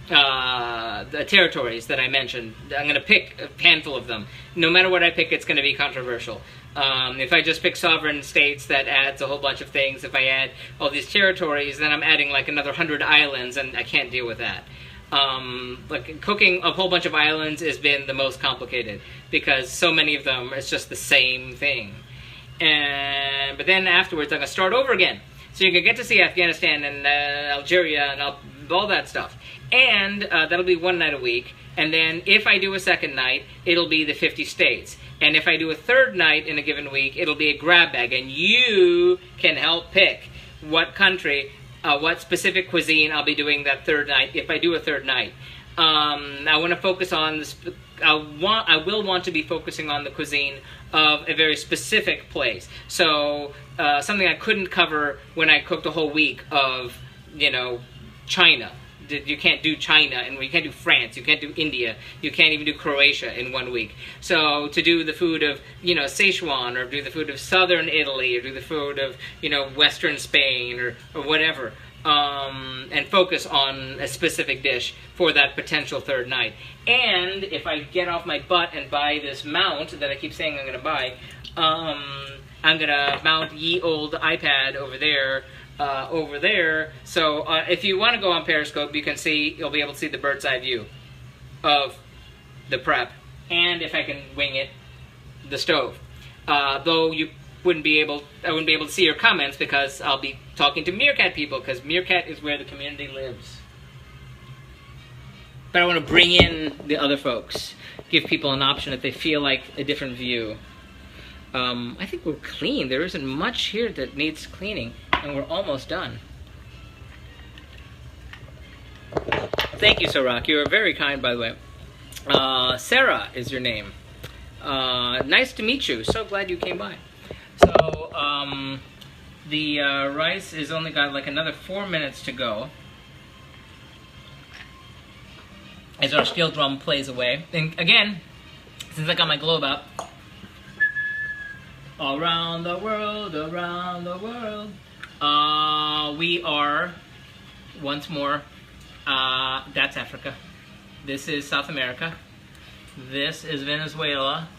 the territories that I mentioned. I'm going to pick a handful of them. No matter what I pick, it's going to be controversial. If I just pick sovereign states, that adds a whole bunch of things. If I add all these territories, then I'm adding another 100 islands, and I can't deal with that. Cooking a whole bunch of islands has been the most complicated because so many of them, it's just the same thing. But then afterwards, I'm going to start over again. So you can get to see Afghanistan and Algeria and all that stuff. And that'll be one night a week. And then if I do a second night, it'll be the 50 states. And if I do a third night in a given week, it'll be a grab bag. And you can help pick what country, what specific cuisine I'll be doing that third night, if I do a third night. I want to focus on I will want to be focusing on the cuisine of a very specific place. So something I couldn't cover when I cooked a whole week of, you know, China. You can't do China, and you can't do France, you can't do India, you can't even do Croatia in 1 week. So to do the food of, you know, Sichuan, or do the food of southern Italy, or do the food of, you know, western Spain, or whatever, and focus on a specific dish for that potential third night. And if I get off my butt and buy this mount that I keep saying I'm going to buy, I'm going to mount ye old iPad over there. So if you want to go on Periscope, you'll be able to see the bird's eye view of the prep, and if I can wing it, the stove. Though I wouldn't be able to see your comments because I'll be talking to Meerkat people, because Meerkat is where the community lives. But I want to bring in the other folks, give people an option if they feel like a different view. I think we're clean. There isn't much here that needs cleaning. And we're almost done. Thank you, Sarak. You are very kind, by the way. Sarah is your name. Nice to meet you. So glad you came by. So, the rice is only got like another 4 minutes to go as our steel drum plays away. And again, since I got my globe out, around the world, around the world. We are, once more, that's Africa. This is South America. This is Venezuela.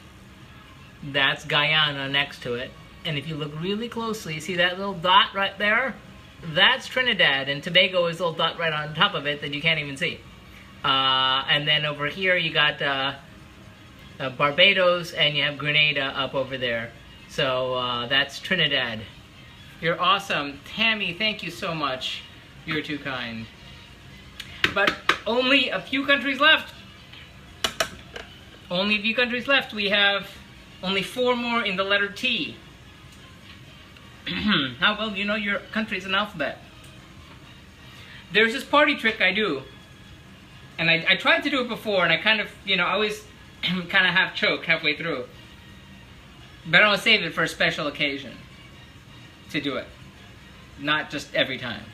That's Guyana next to it. And if you look really closely, see that little dot right there? That's Trinidad, and Tobago is a little dot right on top of it that you can't even see. And then over here you got Barbados, and you have Grenada up over there. So that's Trinidad. You're awesome. Tammy, thank you so much. You're too kind. But only a few countries left. Only a few countries left. We have only 4 more in the letter T. How well do you know your countries in alphabet? There's this party trick I do. And I tried to do it before, and I kind of, you know, I always kind of half choke halfway through. But I want to save it for a special occasion to do it. Not just every time.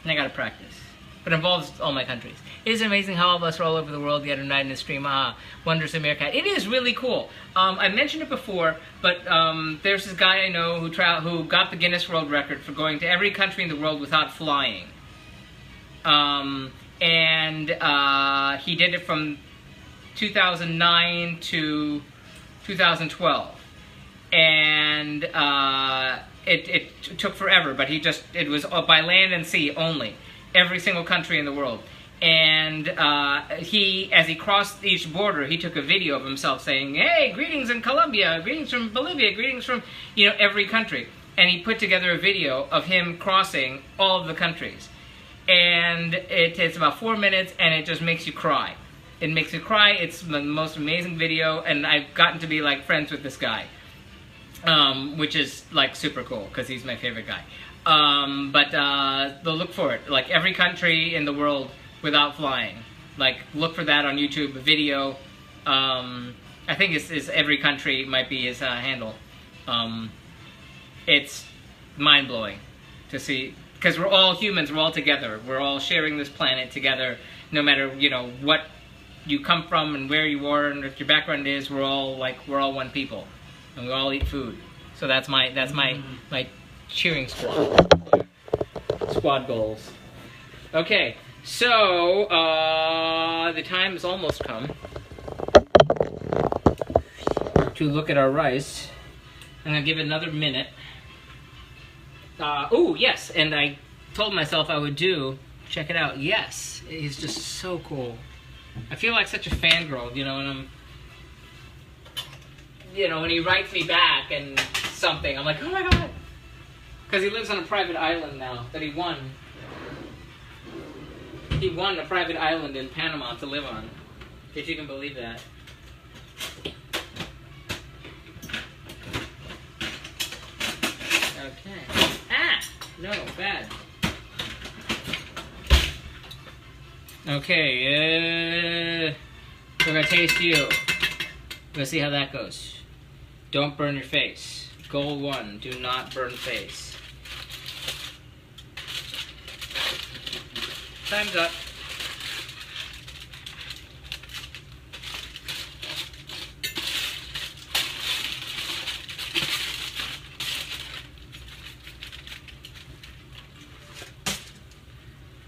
And I gotta practice. But it involves all my countries. It is amazing how all of us are all over the world, yet united in the stream. Wonders of Meerkat. It is really cool. I mentioned it before, but there's this guy I know who got the Guinness World Record for going to every country in the world without flying. And he did it from 2009 to 2012. And it took forever, but it was by land and sea only. Every single country in the world. And as he crossed each border, he took a video of himself saying, "Hey, greetings in Colombia, greetings from Bolivia, greetings from, you know, every country." And he put together a video of him crossing all of the countries. And it's about 4 minutes, and it just makes you cry. It makes you cry. It's the most amazing video, and I've gotten to be like friends with this guy, which is like super cool because he's my favorite guy. But they'll look for it. Like every country in the world without flying. Like look for that on YouTube. A video. I think it's every country might be his handle. It's mind blowing to see because we're all humans. We're all together. We're all sharing this planet together. No matter what you come from and where you are and what your background is. We're all one people, and we all eat food. So that's my cheering squad goals. Okay, so the time has almost come to look at our rice. I'm gonna give it another minute. Oh yes, and I told myself I would do. Check it out. Yes, he's just so cool. I feel like such a fangirl, when he writes me back and something, I'm like, oh my god. Because he lives on a private island now that he won. He won a private island in Panama to live on. If you can believe that. Okay. Ah! No, bad. Okay, we're gonna taste you. We're gonna see how that goes. Don't burn your face. Goal 1, do not burn face. Time's up.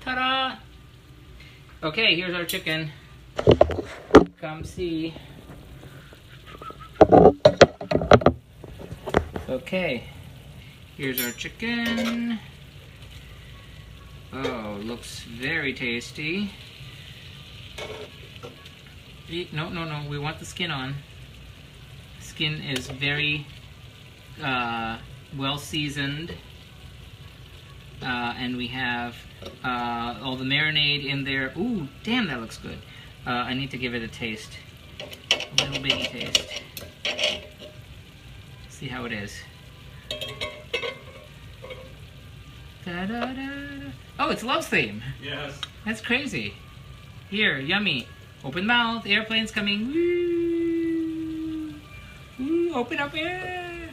Ta-da! Okay, here's our chicken. Come see. Okay, here's our chicken. Oh, looks very tasty. No, no, no, we want the skin on. Skin is very well seasoned. And we have all the marinade in there. Ooh, damn, that looks good. I need to give it a taste. A little baby taste. See how it is. Da, da, da, da. Oh, it's Love's theme. Yes. That's crazy. Here, yummy. Open mouth. Airplane's coming. Woo. Woo, open up air.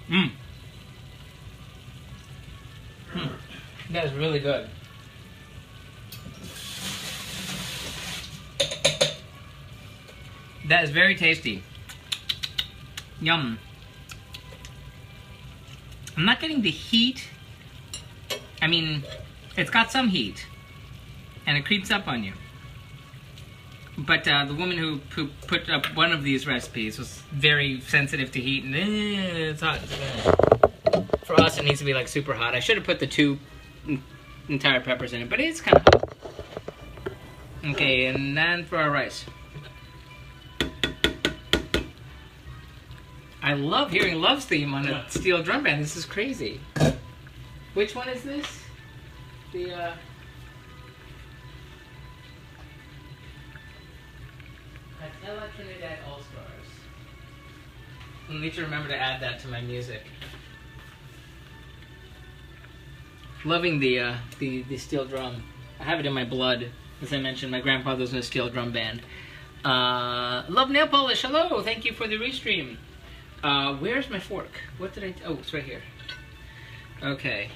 Mmm. That is really good. That is very tasty. Yum. I'm not getting the heat. I mean, it's got some heat. And it creeps up on you. But the woman who put up one of these recipes was very sensitive to heat. And it's hot. For us, it needs to be like super hot. I should have put the 2 entire peppers in it, but it's kind of hot. Okay, and then for our rice. I love hearing Love's theme on a steel drum band. This is crazy. Which one is this? The Trinidad All-Stars. I need to remember to add that to my music. Loving the steel drum. I have it in my blood. As I mentioned, my grandfather was in a steel drum band. Love nail polish. Hello. Thank you for the restream. Where's my fork? What did I... Oh, it's right here. Okay.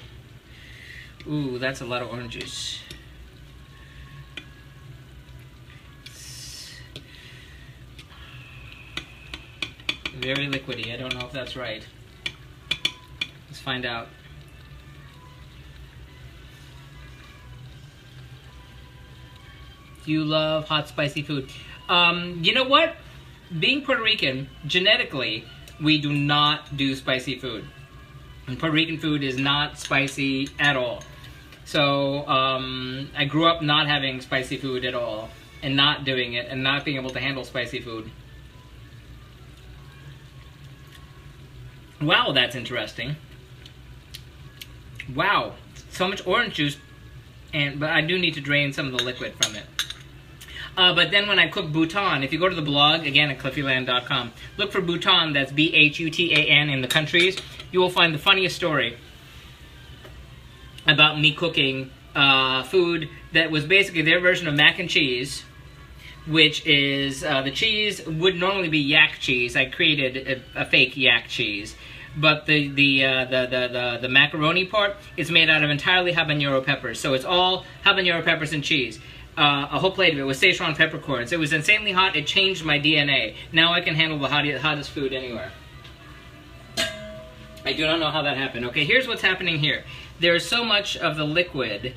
Ooh, that's a lot of orange juice. Very liquidy. I don't know if that's right. Let's find out. You love hot, spicy food. You know what? Being Puerto Rican, genetically, we do not do spicy food. And Puerto Rican food is not spicy at all. So I grew up not having spicy food at all, and not doing it, and not being able to handle spicy food. Wow, that's interesting. Wow, so much orange juice, but I do need to drain some of the liquid from it. But then when I cook bouton, if you go to the blog, again at cliffyland.com, look for bouton, that's B-H-U-T-A-N in the countries, you will find the funniest story about me cooking food that was basically their version of mac and cheese, which is, the cheese would normally be yak cheese. I created a fake yak cheese. But the macaroni part is made out of entirely habanero peppers. So it's all habanero peppers and cheese. A whole plate of it with Szechuan peppercorns. It was insanely hot. It changed my DNA. Now I can handle the hottest food anywhere. I do not know how that happened. Okay, here's what's happening here. There is so much of the liquid,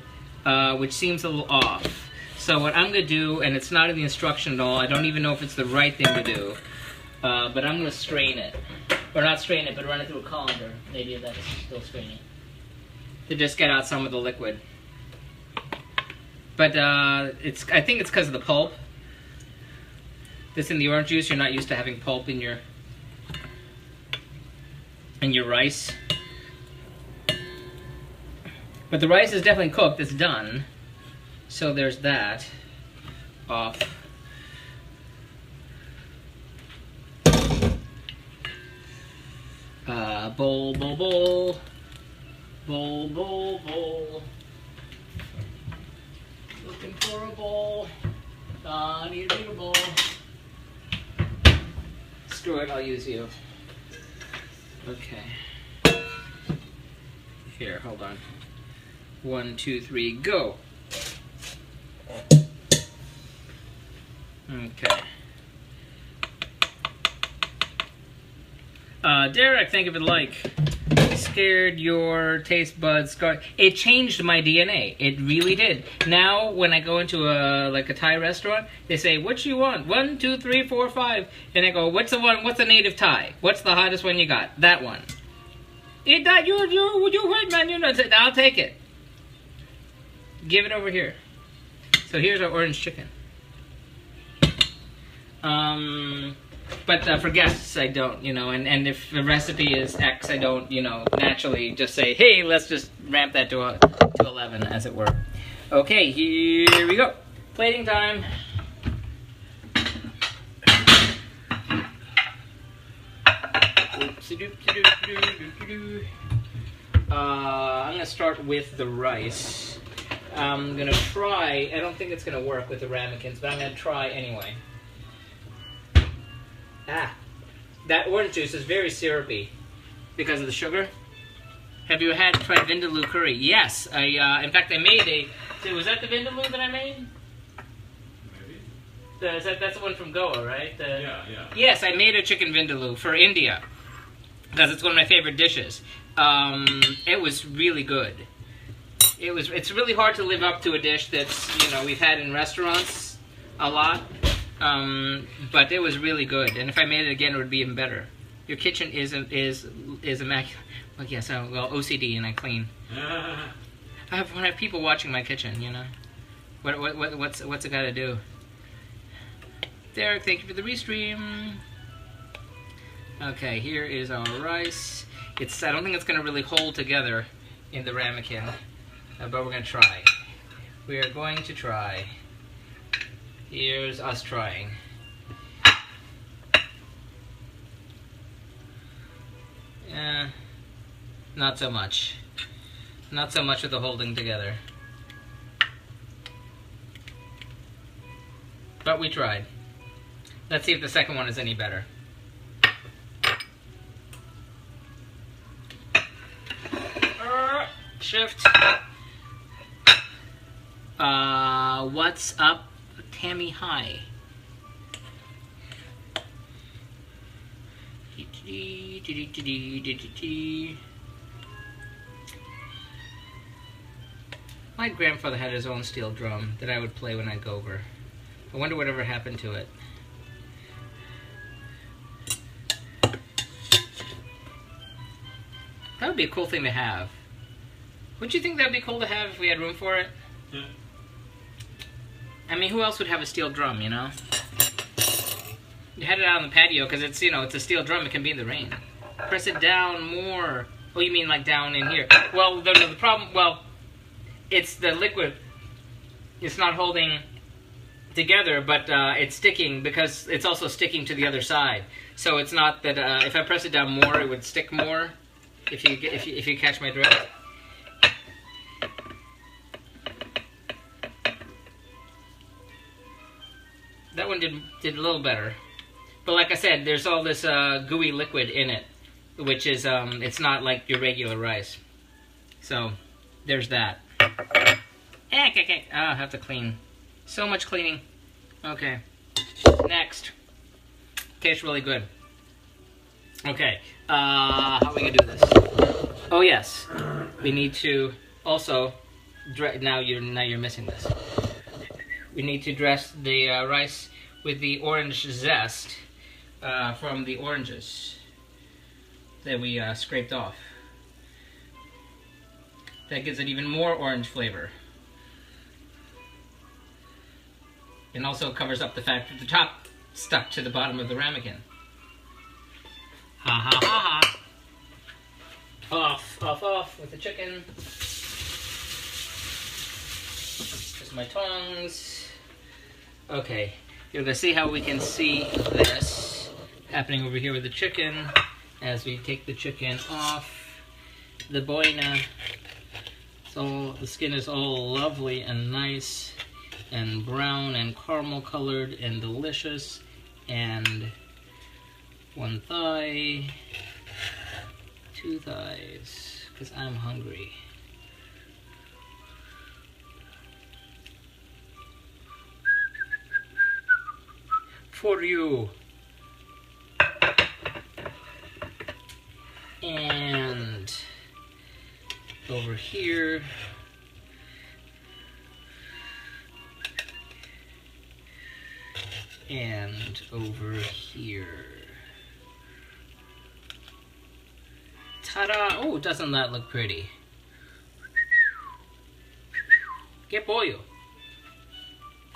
which seems a little off. So what I'm going to do, and it's not in the instruction at all, I don't even know if it's the right thing to do, but I'm going to strain it. Or not strain it, but run it through a colander. Maybe that's still straining. To just get out some of the liquid. But I think it's because of the pulp. This in the orange juice, you're not used to having pulp in your rice. But the rice is definitely cooked, it's done. So there's that off. Bowl. Bowl, bowl, bowl. Looking for a bowl. I need a bigger bowl. Screw it, I'll use you. Okay. Here, hold on. 1, 2, 3, go. Okay. Derek, think of it like scared your taste buds scar. It changed my DNA. It really did. Now, when I go into a Thai restaurant, they say, "What you want? 1, 2, 3, 4, 5." And I go, "What's the one? What's the native Thai? What's the hottest one you got? That one." You wait, man. You know, I'll take it. Give it over here. So here's our orange chicken. But for guests, I don't, you know, and if the recipe is X, I don't, you know, naturally just say, hey, let's just ramp that to 11, as it were. Okay, here we go. Plating time. I'm going to start with the rice. I'm going to try, I don't think it's going to work with the ramekins, but I'm going to try anyway. Ah, that orange juice is very syrupy because of the sugar. Have you tried vindaloo curry? Yes, in fact, I made a. Was that the vindaloo that I made? Maybe. That's the one from Goa, right? Yeah. Yes, I made a chicken vindaloo for India because it's one of my favorite dishes. It was really good. It's really hard to live up to a dish that's, you know, we've had in restaurants a lot. But it was really good, and if I made it again, it would be even better. Your kitchen is immaculate. Well, yes, well, OCD, and I clean. I have people watching my kitchen, you know. What's it got to do? Derek, thank you for the restream. Okay, here is our rice. I don't think it's going to really hold together in the ramekin, but we're going to try. We are going to try. Here's us trying. Not so much. Not so much with the holding together. But we tried. Let's see if the second one is any better. Shift. What's up, Tammy? Hi. My grandfather had his own steel drum that I would play when I'd go over. I wonder whatever happened to it. That would be a cool thing to have. Wouldn't you think that would be cool to have if we had room for it? Yeah. I mean, who else would have a steel drum, you know? You had it out on the patio because it's, you know, it's a steel drum. It can be in the rain. Press it down more. Oh, you mean like down in here? Well, the problem, well, it's the liquid. It's not holding together, but it's sticking because it's also sticking to the other side. So it's not that if I press it down more, it would stick more. If you catch my drift. That one did a little better. But like I said, there's all this gooey liquid in it, which is, it's not like your regular rice. So, there's that. I'll have to clean. So much cleaning. Okay. Next. Tastes really good. Okay. How are we going to do this? Oh, yes. We need to also... Now you're missing this. We need to dress the rice with the orange zest from the oranges that we scraped off. That gives it even more orange flavor. And also covers up the fact that the top stuck to the bottom of the ramekin. Ha ha ha ha. Off with the chicken. Just my tongs. Okay, you're gonna see how we can see this happening over here with the chicken as we take the chicken off the boina. The skin is all lovely and nice and brown and caramel colored and delicious. And one thigh, two thighs, because I'm hungry. For you. And over here. And over here. Ta-da! Oh, doesn't that look pretty? Que pollo.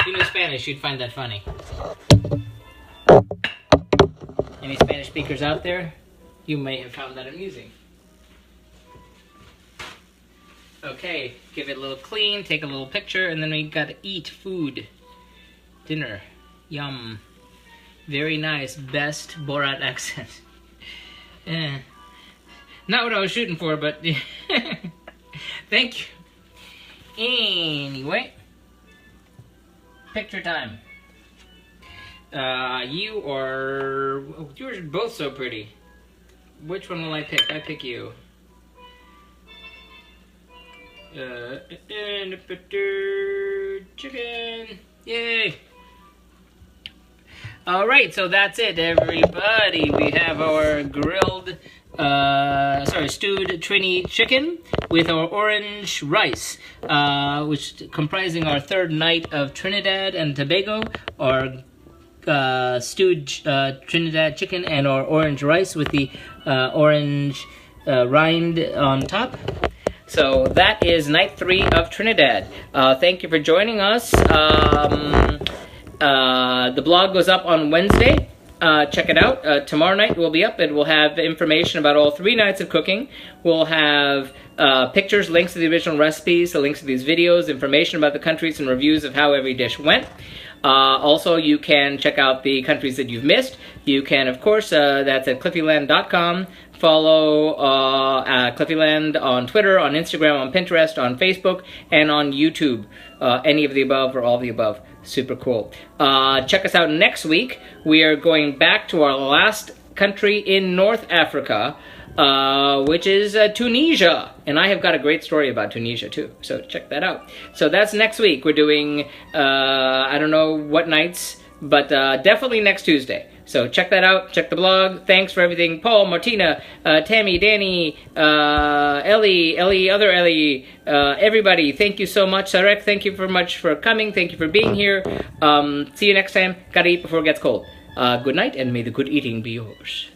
If you know Spanish, you'd find that funny. Any Spanish speakers out there? You may have found that amusing. Okay, give it a little clean, take a little picture, and then we gotta eat food. Dinner. Yum. Very nice. Best Borat accent. Not what I was shooting for, but thank you. Anyway, picture time. You're both so pretty. Which one will I pick? I pick you. Chicken. Yay. Alright, so that's it, everybody. We have our stewed Trini chicken with our orange rice, which comprising our third night of Trinidad and Tobago, our stewed Trinidad chicken and our orange rice with the orange rind on top. So that is night 3 of Trinidad. Thank you for joining us. The blog goes up on Wednesday. Check it out. Tomorrow night will be up and we'll have information about all 3 nights of cooking. We'll have pictures, links to the original recipes, the links to these videos, information about the countries, and reviews of how every dish went. Also, you can check out the countries that you've missed. You can, of course, that's at cliffyland.com. Follow Cliffyland on Twitter, on Instagram, on Pinterest, on Facebook, and on YouTube. Any of the above or all of the above. Super cool. Check us out next week. We are going back to our last country in North Africa, which is Tunisia. And I have got a great story about Tunisia too, so check that out. So that's next week. We're doing, I don't know what nights, but definitely next Tuesday. So check that out, check the blog. Thanks for everything. Paul, Martina, Tammy, Danny, Ellie, other Ellie, everybody, thank you so much. Sarek, thank you very much for coming. Thank you for being here. See you next time. Gotta eat before it gets cold. Good night, and may the good eating be yours.